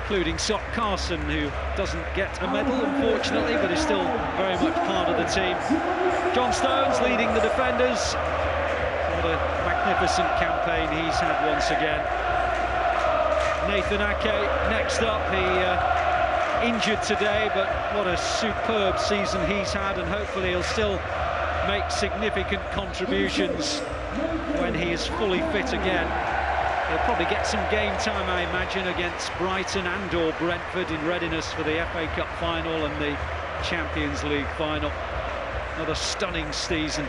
including Scott Carson, who doesn't get a medal, unfortunately, but is still very much part of the team. John Stones leading the defenders. What a magnificent campaign he's had once again. Nathan Ake next up. He injured today, but what a superb season he's had, and hopefully he'll still make significant contributions when he is fully fit again. He'll probably get some game time, I imagine, against Brighton and or Brentford in readiness for the FA Cup final and the Champions League final. Another stunning season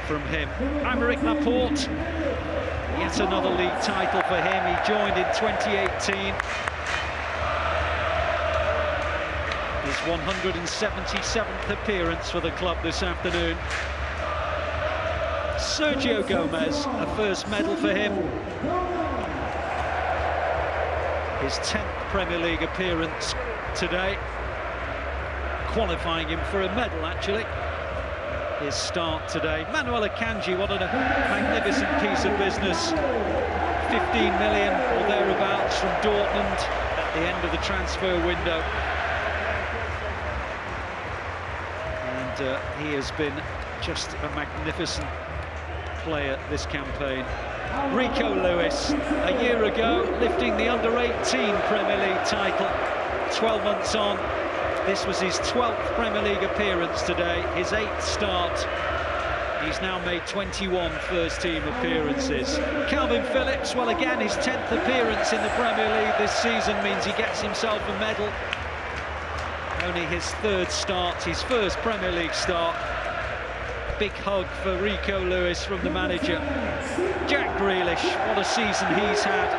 from him. Aymeric Laporte, yet another league title for him. He joined in 2018. His 177th appearance for the club this afternoon. Sergio Gomez, a first medal for him. His 10th Premier League appearance today, qualifying him for a medal, actually. His start today. Manuel Akanji, what a magnificent piece of business. 15 million or thereabouts from Dortmund at the end of the transfer window. And he has been just a magnificent player this campaign. Rico Lewis, a year ago, lifting the under-18 Premier League title. 12 months on, this was his 12th Premier League appearance today, his 8th start. He's now made 21 first-team appearances. Calvin Phillips, well, again, his 10th appearance in the Premier League this season means he gets himself a medal. Only his 3rd start, his first Premier League start. Big hug for Rico Lewis from the manager. Jack Grealish, what a season he's had.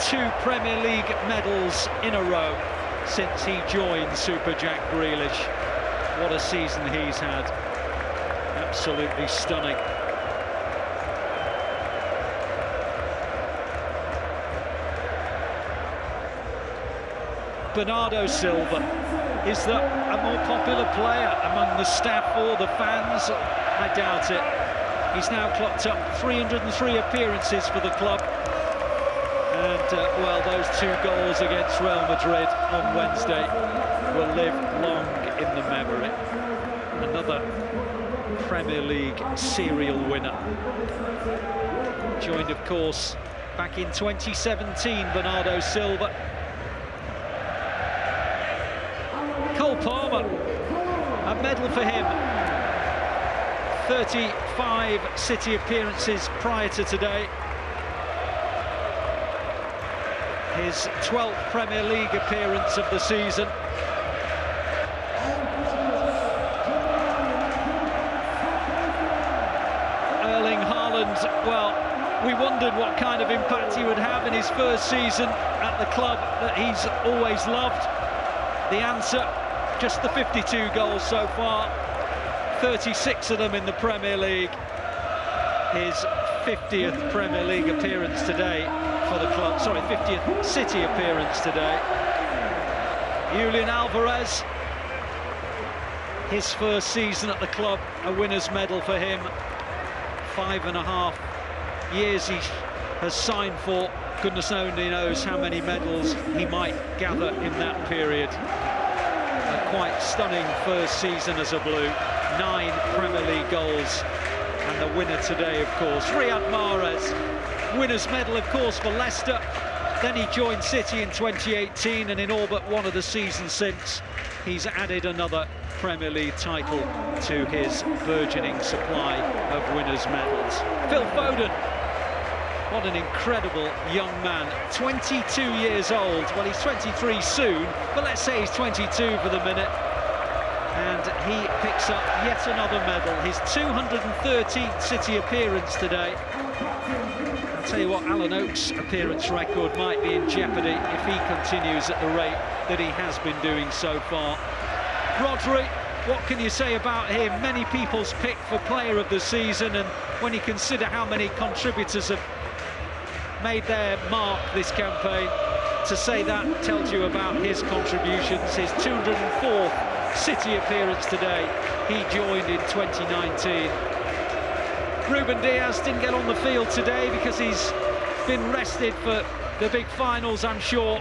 2 Premier League medals in a row since he joined Super Jack Grealish. What a season he's had. Absolutely stunning. Bernardo Silva. Is that a more popular player among the staff or the fans? I doubt it. He's now clocked up 303 appearances for the club. And, well, those 2 goals against Real Madrid on Wednesday will live long in the memory. Another Premier League serial winner. Joined, of course, back in 2017, Bernardo Silva. Cole Palmer, a medal for him. 35 City appearances prior to today. His 12th Premier League appearance of the season. Erling Haaland, well, we wondered what kind of impact he would have in his first season at the club that he's always loved. The answer, just the 52 goals so far, 36 of them in the Premier League. His 50th Premier League appearance today for the club, sorry, 50th City appearance today. Julian Alvarez, his first season at the club, a winner's medal for him. 5.5 years he has signed for. Goodness only knows how many medals he might gather in that period. A quite stunning first season as a Blue. 9 Premier League goals, and the winner today, of course, Riyad Mahrez. Winner's medal, of course, for Leicester. Then he joined City in 2018, and in all but one of the seasons since, he's added another Premier League title to his burgeoning supply of winners' medals. Phil Foden, what an incredible young man, 22 years old. Well, he's 23 soon, but let's say he's 22 for the minute. And he picks up yet another medal, his 213th City appearance today. I'll tell you what, Alan Oakes' appearance record might be in jeopardy if he continues at the rate that he has been doing so far. Rodri, what can you say about him? Many people's pick for player of the season, and when you consider how many contributors have made their mark this campaign, to say that tells you about his contributions. His 204th City appearance today, he joined in 2019. Ruben Diaz didn't get on the field today because he's been rested for the big finals, I'm sure.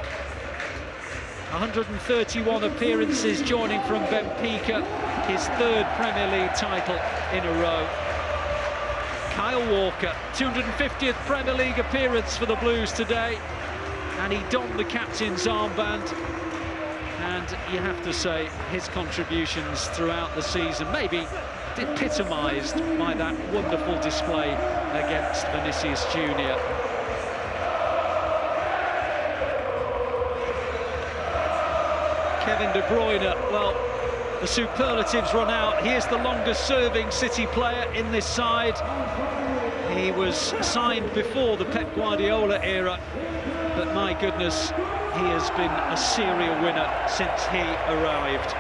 131 appearances, joining from Benfica, his 3rd Premier League title in a row. Kyle Walker, 250th Premier League appearance for the Blues today. and he donned the captain's armband. And you have to say his contributions throughout the season maybe epitomised by that wonderful display against Vinicius Junior. Kevin De Bruyne, well, the superlatives run out. He is the longest-serving City player in this side. He was signed before the Pep Guardiola era, but my goodness, he has been a serial winner since he arrived.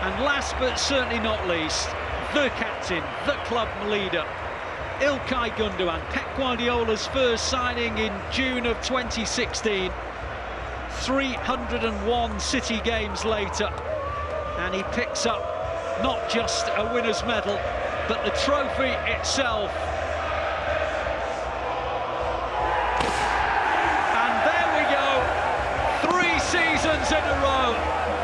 And last but certainly not least, the captain, the club leader, İlkay Gündoğan, Pep Guardiola's first signing in June of 2016. 301 City games later, and he picks up not just a winner's medal, but the trophy itself. And there we go, 3 seasons in a row,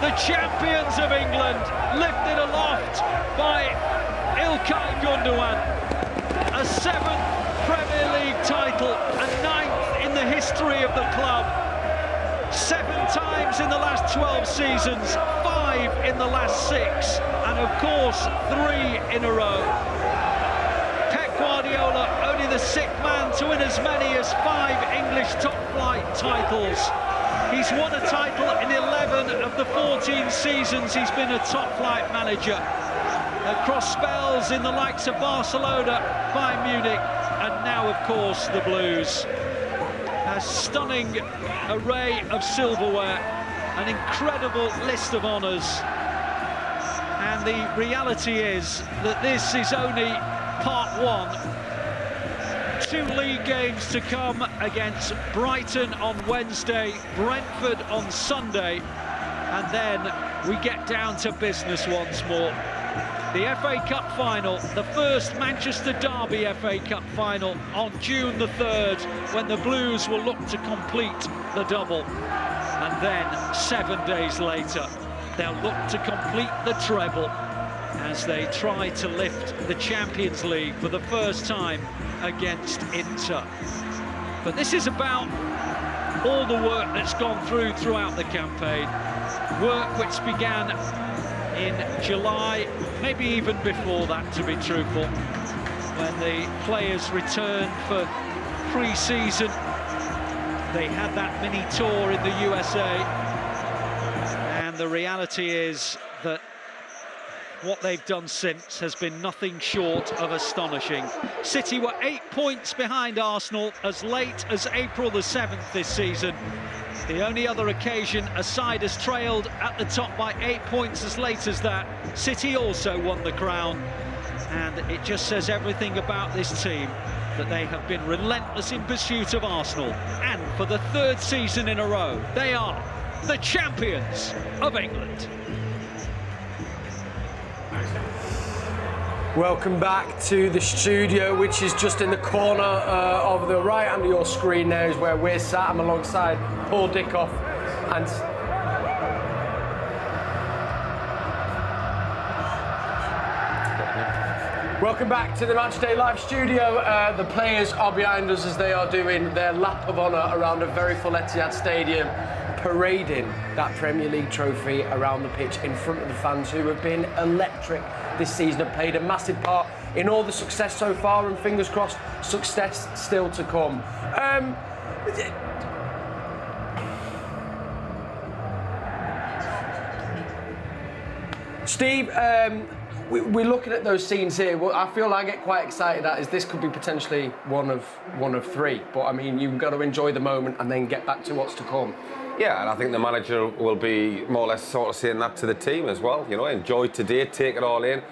the champions of England, lifted aloft by İlkay Gündoğan. A 7th Premier League title, a 9th in the history of the club. 7 times in the last 12 seasons, 5 in the last 6, and of course 3 in a row. Pep Guardiola, only the 6th man to win as many as 5 English top-flight titles. He's won a title in 11 of the 14 seasons he's been a top-flight manager. Across spells in the likes of Barcelona, Bayern Munich, and now of course the Blues. A stunning array of silverware, an incredible list of honours, and the reality is that this is only part 1. 2 league games to come against Brighton on Wednesday, Brentford on Sunday, and then we get down to business once more. The FA Cup final, the first Manchester Derby FA Cup final on June the 3rd, when the Blues will look to complete the double. And then 7 days later, they'll look to complete the treble as they try to lift the Champions League for the first time against Inter. But this is about all the work that's gone throughout the campaign. Work which began in July, maybe even before that, to be truthful, when the players returned for pre-season. They had that mini tour in the USA, and the reality is that what they've done since has been nothing short of astonishing. City were 8 points behind Arsenal as late as April the 7th this season. The only other occasion a side has trailed at the top by 8 points as late as that. City also won the crown, and it just says everything about this team that they have been relentless in pursuit of Arsenal, and for the 3rd season in a row, they are the champions of England. Welcome back to the studio, which is just in the corner of the right hand of your screen. There is where we're sat. I'm alongside Paul Dickov and welcome back to the Matchday Live studio. The players are behind us as they are doing their lap of honour around a very full Etihad stadium, parading that Premier League trophy around the pitch in front of the fans who have been electric this season, have played a massive part in all the success so far, and fingers crossed, success still to come. Steve, we're looking at those scenes here. What I feel I get quite excited at is this could be potentially one of 3. But I mean, you've got to enjoy the moment and then get back to what's to come. Yeah, and I think the manager will be more or less sort of saying that to the team as well. You know, enjoy today, take it all in.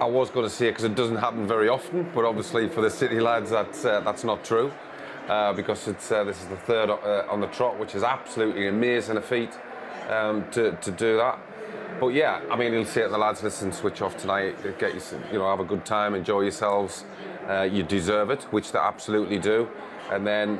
I was going to say it because it doesn't happen very often, but obviously for the City lads, that's not true, because this is the 3rd on the trot, which is absolutely amazing a feat to do that. But yeah, I mean, he'll say to the lads, listen, switch off tonight, get you have a good time, enjoy yourselves. You deserve it, which they absolutely do. And then,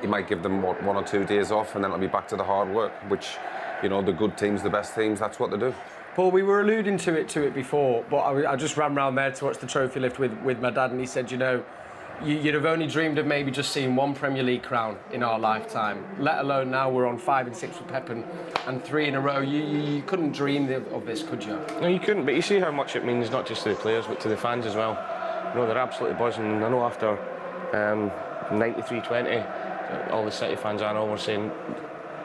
he might give them 1 or 2 days off, and then it'll be back to the hard work, which, the good teams, the best teams, that's what they do. Paul, we were alluding to it before, but I just ran round there to watch the trophy lift with my dad, and he said, you'd have only dreamed of maybe just seeing one Premier League crown in our lifetime, let alone now we're on 5 and 6 with Pep and 3 in a row. You couldn't dream of this, could you? No, you couldn't, but you see how much it means, not just to the players, but to the fans as well. You know, they're absolutely buzzing. I know after 93-20, all the City fans I know were saying,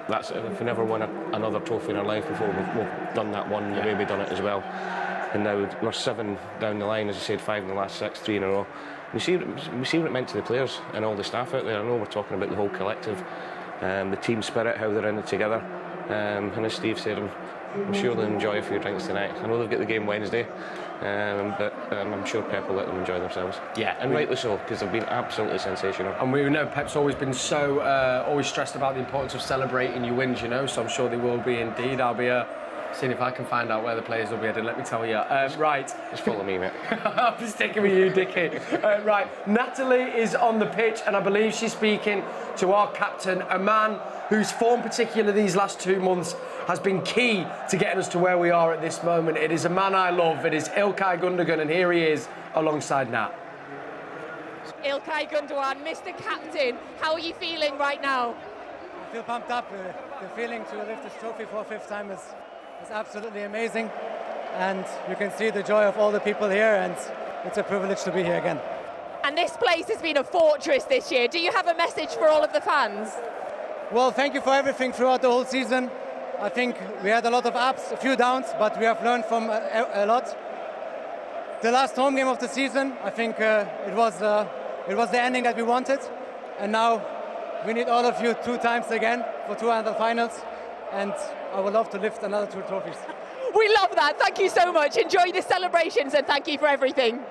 that's if we never win another trophy in our life before, we've done that one, we've maybe done it as well. And now we're 7 down the line, as I said, 5 in the last 6, 3 in a row. We see what it meant to the players and all the staff out there. I know we're talking about the whole collective, the team spirit, how they're in it together. And as Steve said, I'm sure they'll enjoy a few drinks tonight. I know they've got the game Wednesday, but I'm sure Pep will let them enjoy themselves. Yeah, and rightly so, because they've been absolutely sensational. And we know Pep's always been so always stressed about the importance of celebrating your wins, you know. So I'm sure they will be indeed. I'll be seeing if I can find out where the players will be headed. Let me tell you. Right. Just follow me, mate. I'll be sticking with you, Dickie. Right. Natalie is on the pitch, and I believe she's speaking to our captain, a man whose form, particularly these last 2 months, has been key to getting us to where we are at this moment. It is a man I love. It is Ilkay Gundogan, and here he is alongside Nat. Ilkay Gundogan, Mr. Captain, how are you feeling right now? I feel pumped up. The feeling to lift this trophy for a 5th time is absolutely amazing, and you can see the joy of all the people here, and it's a privilege to be here again. And this place has been a fortress this year. Do you have a message for all of the fans? Well, thank you for everything throughout the whole season. I think we had a lot of ups, a few downs, but we have learned from a lot. The last home game of the season, I think it was the ending that we wanted, and now we need all of you 2 times again for 2 other finals, and I would love to lift another 2 trophies. We love that. Thank you so much. Enjoy the celebrations, and thank you for everything.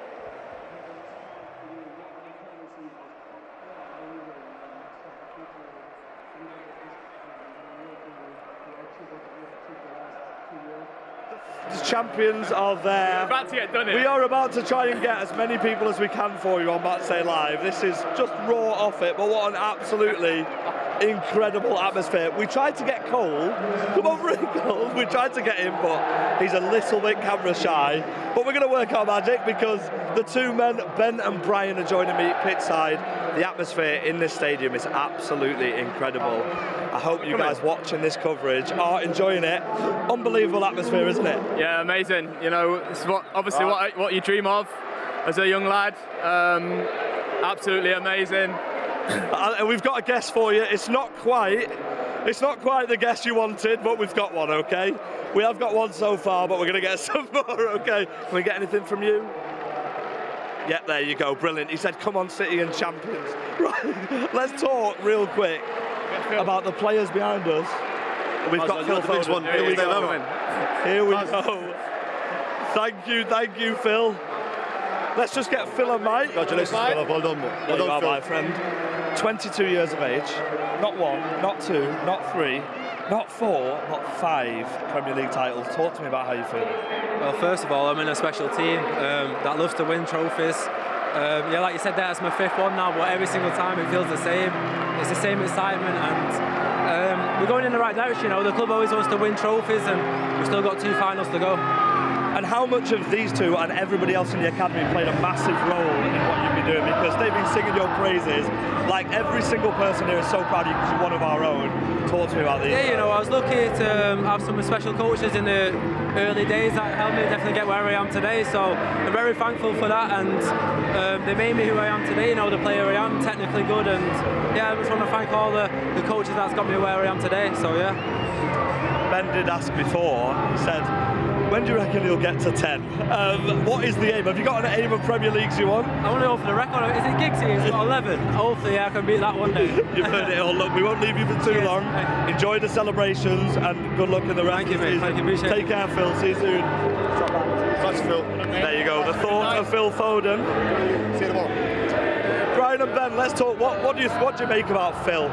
Champions are there. We're about to get done here. We are about to try and get as many people as we can for you on Matchday Live. This is just raw off it, but what an absolutely incredible atmosphere. We tried to get Cole, come on Cole, we tried to get him, but he's a little bit camera shy. But we're going to work our magic, because the 2 men, Ben and Brian, are joining me pitchside. The atmosphere in this stadium is absolutely incredible. I hope you guys watching this coverage are enjoying it. Unbelievable atmosphere, isn't it? Yeah, amazing. You know, it's what you dream of as a young lad. Absolutely amazing. And we've got a guest for you. It's not quite the guest you wanted, but we've got one, okay? We have got one so far, but we're going to get some more, okay? Can we get anything from you? Yeah, there you go, brilliant. He said, come on, City and champions. Right, let's talk real quick about the players behind us. We've got Phil Foden. Here we go. Thank you, Phil. Let's just get Phil and Mike. Congratulations, Phil. Well done, there you are, my friend. 22 years of age. Not 1, not 2, not 3, not 4, not 5 Premier League titles. Talk to me about how you feel. Well, first of all, I'm in a special team that loves to win trophies. Yeah, like you said, that's my 5th one now, but every single time it feels the same. It's the same excitement, and we're going in the right direction. You know, the club always wants to win trophies, and we've still got 2 finals to go. And how much of these 2 and everybody else in the academy played a massive role in what you've been doing? Because they've been singing your praises. Like, every single person here is so proud of you because you're one of our own. Talk to me about these. Yeah, you know, I was lucky to have some special coaches in the early days that helped me definitely get where I am today. So I'm very thankful for that, and they made me who I am today. You know, the player I am, technically good, and yeah, I just want to thank all the coaches that's got me where I am today. So yeah. Ben did ask before. He said, when do you reckon you'll get to 10? What is the aim? Have you got an aim of Premier Leagues you want? I want to go for the record. Is it Giggsy? It's got 11. Hopefully I can beat that one day. You've heard it all. Look, we won't leave you for too long. Enjoy the celebrations and good luck in the rest of the season. Thank you, mate. Take care, Phil. See you soon. Thanks, Phil. There you go. The thought of Phil Foden. See you tomorrow. Brian and Ben, let's talk. What do you make about Phil?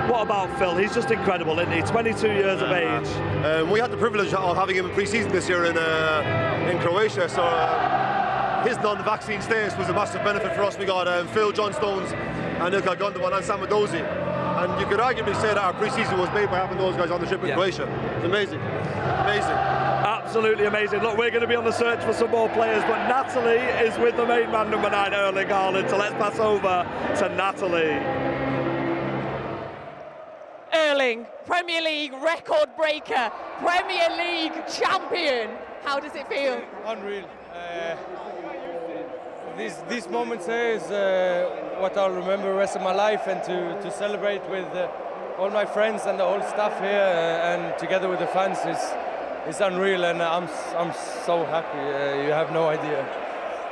What about Phil? He's just incredible, isn't he? 22 years of age. We had the privilege of having him in pre-season this year in Croatia, so his non-vaccine status was a massive benefit for us. We got Phil, John Stones, and Ilkay Gundogan and Sam Adozi. And you could arguably say that our pre-season was made by having those guys on the trip in Croatia. It's amazing. Amazing. absolutely amazing. Look, we're going to be on the search for some more players, but Natalie is with the main man, number 9, Erling Haaland. So let's pass over to Natalie. Erling, Premier League record breaker, Premier League champion. How does it feel? Unreal. These moments here is what I'll remember the rest of my life, and to celebrate with all my friends and the whole staff here and together with the fans is unreal, and I'm so happy. You have no idea.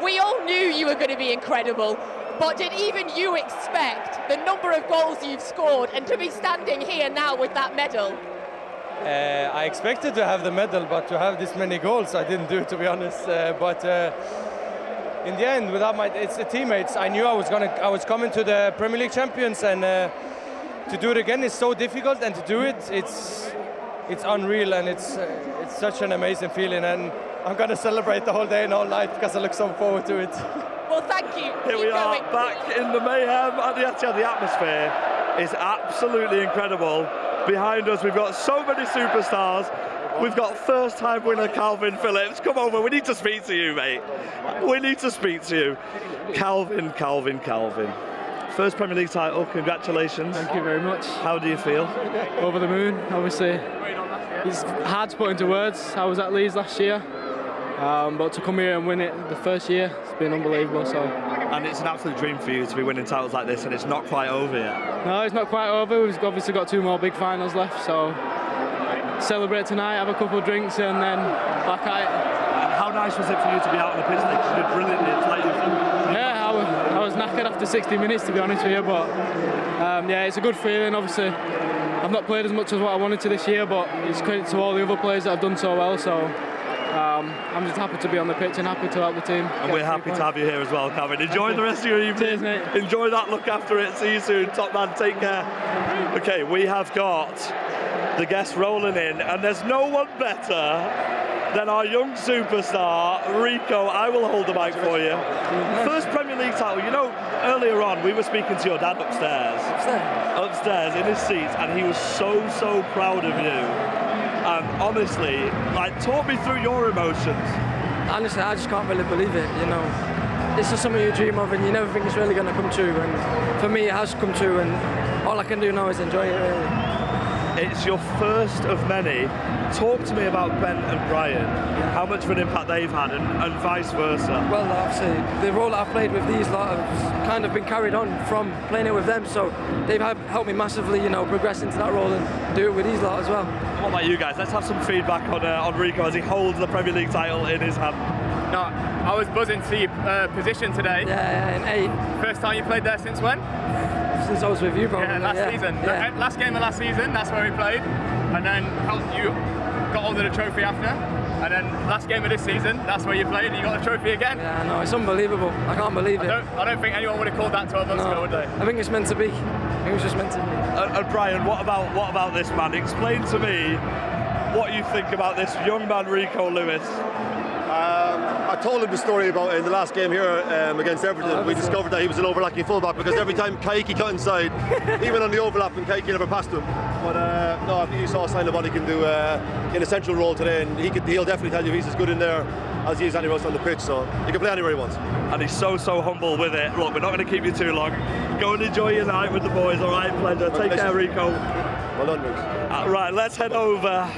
We all knew you were going to be incredible, but did even you expect the number of goals you've scored and to be standing here now with that medal? I expected to have the medal, but to have this many goals, I didn't do it, to be honest. But in the end, without it's the teammates, I knew I was coming to the Premier League champions, and to do it again is so difficult, and to do it, it's unreal, and it's such an amazing feeling, and I'm going to celebrate the whole day and all night because I look so forward to it. Well, thank you. Here we are, back in the mayhem at the Etihad. The atmosphere is absolutely incredible. Behind us, we've got so many superstars. We've got first-time winner Calvin Phillips. Come over, we need to speak to you, mate. We need to speak to you. Calvin. First Premier League title, congratulations. Thank you very much. How do you feel? Over the moon, obviously. It's hard to put into words. I was at Leeds last year, but to come here and win it the first year, it's been unbelievable. So. And it's an absolute dream for you to be winning titles like this, and it's not quite over yet. No, it's not quite over. We've obviously got 2 more big finals left, so celebrate tonight, have a couple of drinks, and then back at it. How nice was it for you to be out on the pitch? You did brilliantly. It's like yeah, I was knackered after 60 minutes, to be honest with you, but yeah, it's a good feeling. Obviously, I've not played as much as what I wanted to this year, but it's credit to all the other players that have done so well. So I'm just happy to be on the pitch and happy to help the team. And we're happy to have you here as well, Calvin. Enjoy the rest of your evening. Cheers, mate. Enjoy that, look after it. See you soon. Top man, take care. Okay, we have got the guests rolling in, and there's no one better than our young superstar, Rico. I will hold the mic for you. First Premier League title. You know, earlier on, we were speaking to your dad upstairs in his seat, and he was so proud of you. And honestly, like, talk me through your emotions. Honestly, I just can't really believe it, you know. It's just something you dream of and you never think it's really going to come true. And for me, it has come true, and all I can do now is enjoy it, really. It's your first of many. Talk to me about Ben and Bruyne, how much of an impact they've had, and vice versa. Well, obviously, the role I've played with these lot has kind of been carried on from playing it with them, so they've helped me massively, you know, progress into that role and do it with these lot as well. What about you guys? Let's have some feedback on Rico as he holds the Premier League title in his hand. No, I was buzzing to see your position today. Yeah, in 8. First time you played there since when? Since I was with you, probably. Yeah, last season. Yeah. Last game of last season, that's where we played. And then you got hold of the trophy after. And then last game of this season, that's where you played and you got the trophy again. Yeah, no, it's unbelievable. I can't believe it. I don't think anyone would have called that 12 months ago, would they? I think it's meant to be. I think it was just meant to be. And Brian, what about this man? Explain to me what you think about this young man, Rico Lewis. I told him the story about in the last game here against Everton. We discovered that he was an overlapping fullback because every time Kaiki got inside, he went on the overlap and Kaiki never passed him. But no, I think you saw a sign of what he can do in a central role today, and he'll definitely tell you he's as good in there as he is anywhere else on the pitch, so he can play anywhere he wants. And he's so humble with it. Look, we're not going to keep you too long. Go and enjoy your night with the boys, all right? Pleasure. Take care, Rico. Well done, Luke. Right, let's head over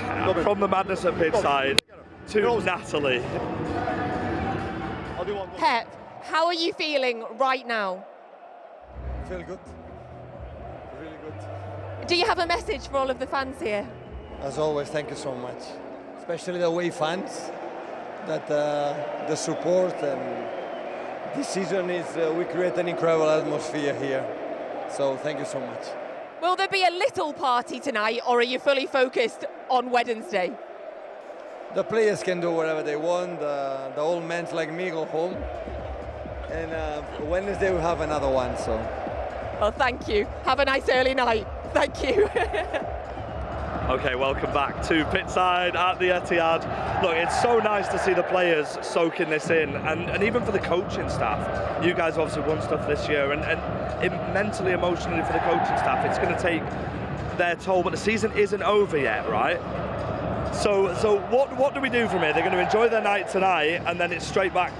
from the madness at pitch side to Natalie. Pep, how are you feeling right now? I feel good. Really good. Do you have a message for all of the fans here? As always, thank you so much. Especially the away fans, that the support, and this season is we create an incredible atmosphere here. So thank you so much. Will there be a little party tonight, or are you fully focused on Wednesday? The players can do whatever they want. The old men like me go home, and Wednesday we'll have another one. So. Well, thank you. Have a nice early night. Thank you. Okay, welcome back to Pitside at the Etihad. Look, it's so nice to see the players soaking this in, and even for the coaching staff. You guys obviously won stuff this year, and mentally, emotionally for the coaching staff, it's going to take their toll, but the season isn't over yet, right? So what do we do from here? They're going to enjoy their night tonight, and then it's straight back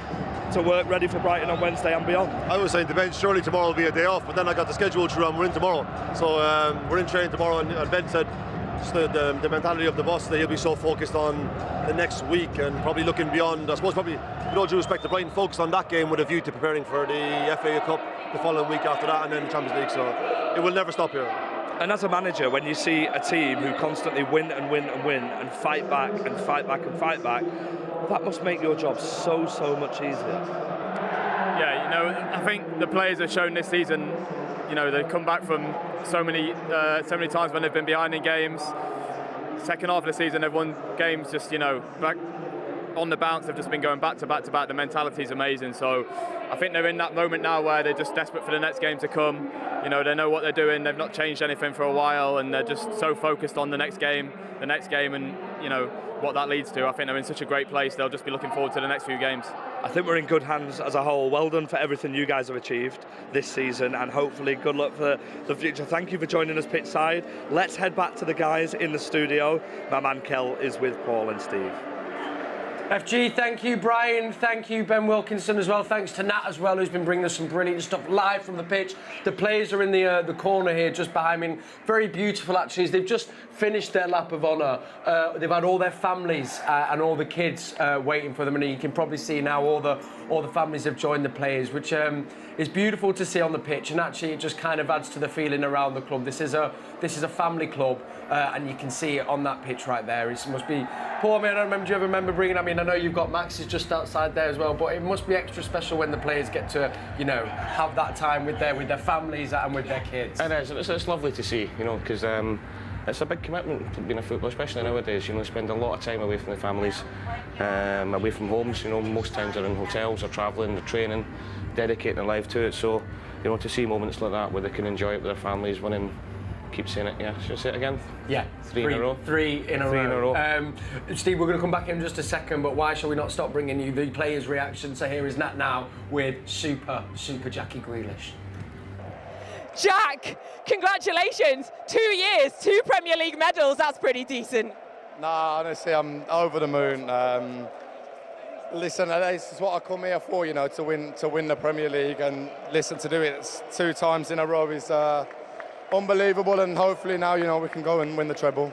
to work, ready for Brighton on Wednesday and beyond. I was saying to Ben, surely tomorrow will be a day off, but then I got the schedule through and we're in tomorrow. So we're in training tomorrow, and Ben said just the mentality of the boss, that he'll be so focused on the next week and probably looking beyond. I suppose probably, with all due respect to Brighton, focused on that game with a view to preparing for the FA Cup the following week after that, and then the Champions League. So it will never stop here. And as a manager, when you see a team who constantly win and win and win and fight back and fight back and fight back, that must make your job so much easier. Yeah, you know, I think the players have shown this season, you know, they've come back from so many times when they've been behind in games. Second half of the season, they've won games just, you know, back on the bounce. They've just been going back to back to back. The mentality is amazing. So I think they're in that moment now where they're just desperate for the next game to come. You know, they know what they're doing. They've not changed anything for a while, and they're just so focused on the next game, and you know what that leads to. I think they're in such a great place. They'll just be looking forward to the next few games. I think we're in good hands as a whole. Well done for everything you guys have achieved this season, and hopefully good luck for the future. Thank you for joining us pitchside. Let's head back to the guys in the studio. My man Kel is with Paul and Steve. FG, thank you, Brian. Thank you, Ben Wilkinson, as well. Thanks to Nat as well, who's been bringing us some brilliant stuff live from the pitch. The players are in the corner here, just behind me. Very beautiful, actually. They've just finished their lap of honour. They've had all their families and all the kids waiting for them, and you can probably see now all the families have joined the players, which is beautiful to see on the pitch. And actually, it just kind of adds to the feeling around the club. This is a family club, and you can see it on that pitch right there. It must be. Paul, I don't remember. Do you ever remember bringing? I mean, I know you've got Max's just outside there as well, but it must be extra special when the players get to, you know, have that time with their families and with their kids. It is. It's lovely to see, you know, because it's a big commitment to being a footballer, especially nowadays. You know, spend a lot of time away from the families, away from homes. You know, most times they're in hotels, they're travelling, they're training, dedicating their life to it. So, you know, to see moments like that where they can enjoy it with their families, winning. Keep saying it, yeah. Should I say it again? Yeah. Three in a row. Three in a row. Steve, we're going to come back in just a second, but why shall we not stop bringing you the players' reaction? So here is Nat now with Super Jackie Grealish. Jack, congratulations. 2 years, 2 Premier League medals. That's pretty decent. Nah, honestly, I'm over the moon. Listen, this is what I come here for, you know, to win the Premier League, and listen, to do it 2 times in a row is unbelievable, and hopefully now, you know, we can go and win the treble.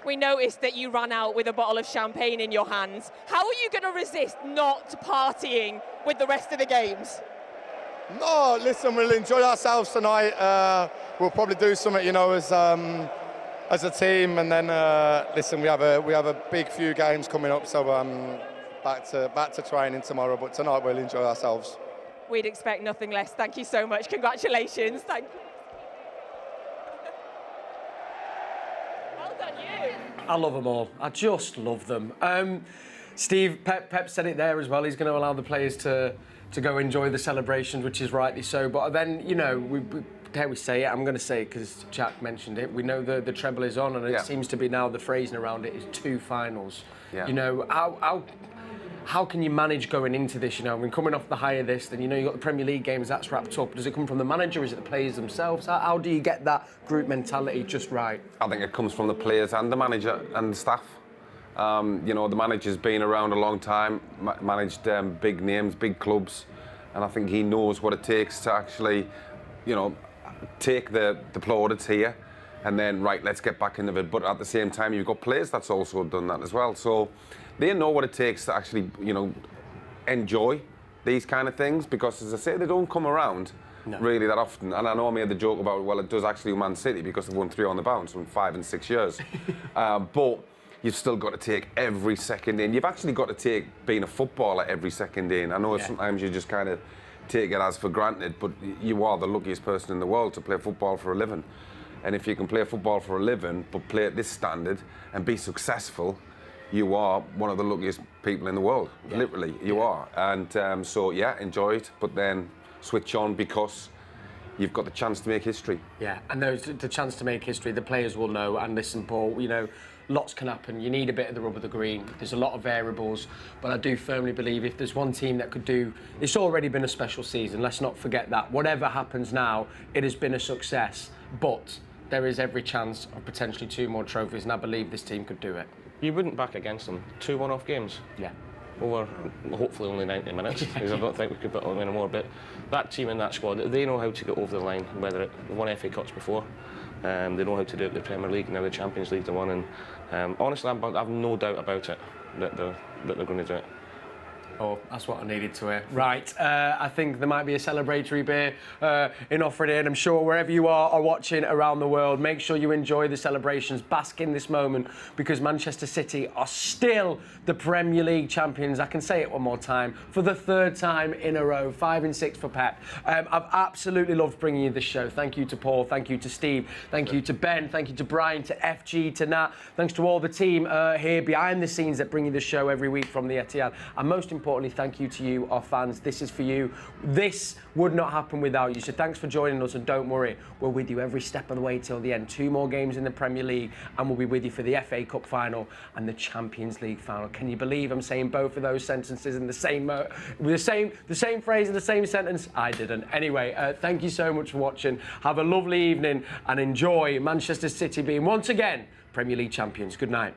We noticed that you ran out with a bottle of champagne in your hands. How are you going to resist not partying with the rest of the games? No, listen, we'll enjoy ourselves tonight. We'll probably do something, you know, as a team, and then listen, we have a big few games coming up, so back to training tomorrow. But tonight we'll enjoy ourselves. We'd expect nothing less. Thank you so much. Congratulations. Thank you. I love them all. I just love them. Steve, Pep said it there as well. He's going to allow the players to go enjoy the celebrations, which is rightly so. But then, you know, dare we say it? I'm going to say it because Jack mentioned it. We know the treble is on, and it seems to be now the phrasing around it is 2 finals. Yeah. You know, how can you manage going into this? You know, when coming off the high of this, then you know you've got the Premier League games, that's wrapped up. Does it come from the manager? Is it the players themselves? How do you get that group mentality just right? I think it comes from the players and the manager and the staff. You know, the manager's been around a long time, managed big names, big clubs, and I think he knows what it takes to actually, you know, take the plaudits here and then, right, let's get back into it. But at the same time, you've got players that's also done that as well. So they know what it takes to actually, you know, enjoy these kind of things, because, as I say, they don't come around really that often. And I know I made the joke about, well, it does actually with Man City because they've won 3 on the bounce in 5 and 6 years. But you've still got to take every second in. You've actually got to take being a footballer every second in. I know sometimes you just kind of take it as for granted, but you are the luckiest person in the world to play football for a living. And if you can play football for a living, but play at this standard and be successful, you are one of the luckiest people in the world. Literally, you are. And so, yeah, enjoy it, but then switch on, because you've got the chance to make history. Yeah, and there's the chance to make history. The players will know. And listen, Paul, you know, lots can happen. You need a bit of the rub of the green. There's a lot of variables, but I do firmly believe if there's one team that could do, it's already been a special season. Let's not forget that. Whatever happens now, it has been a success, but there is every chance of potentially 2 more trophies, and I believe this team could do it. You wouldn't back against them. 2 one-off games. Yeah. Over hopefully only 90 minutes, because I don't think we could put on any more. But that team and that squad, they know how to get over the line. Whether they won FA Cups before, they know how to do it in the Premier League. Now the Champions League they won, and honestly, I've no doubt about it that they're going to do it. Oh, that's what I needed to hear. Right, I think there might be a celebratory beer in offered here, and I'm sure wherever you are watching around the world, make sure you enjoy the celebrations, bask in this moment, because Manchester City are still the Premier League champions. I can say it one more time, for the 3rd time in a row, 5 and 6 for Pep. I've absolutely loved bringing you this show. Thank you to Paul, thank you to Steve, thank you to Ben, thank you to Brian, to FG, to Nat. Thanks to all the team here behind the scenes that bring you the show every week from the Etihad. And most importantly, thank you to you, our fans. This is for you. This would not happen without you. So thanks for joining us, and don't worry, we're with you every step of the way till the end. 2 more games in the Premier League, and we'll be with you for the FA Cup final and the Champions League final. Can you believe I'm saying both of those sentences in the same phrase in the same sentence? I didn't. Anyway, thank you so much for watching. Have a lovely evening and enjoy Manchester City being once again Premier League champions. Good night.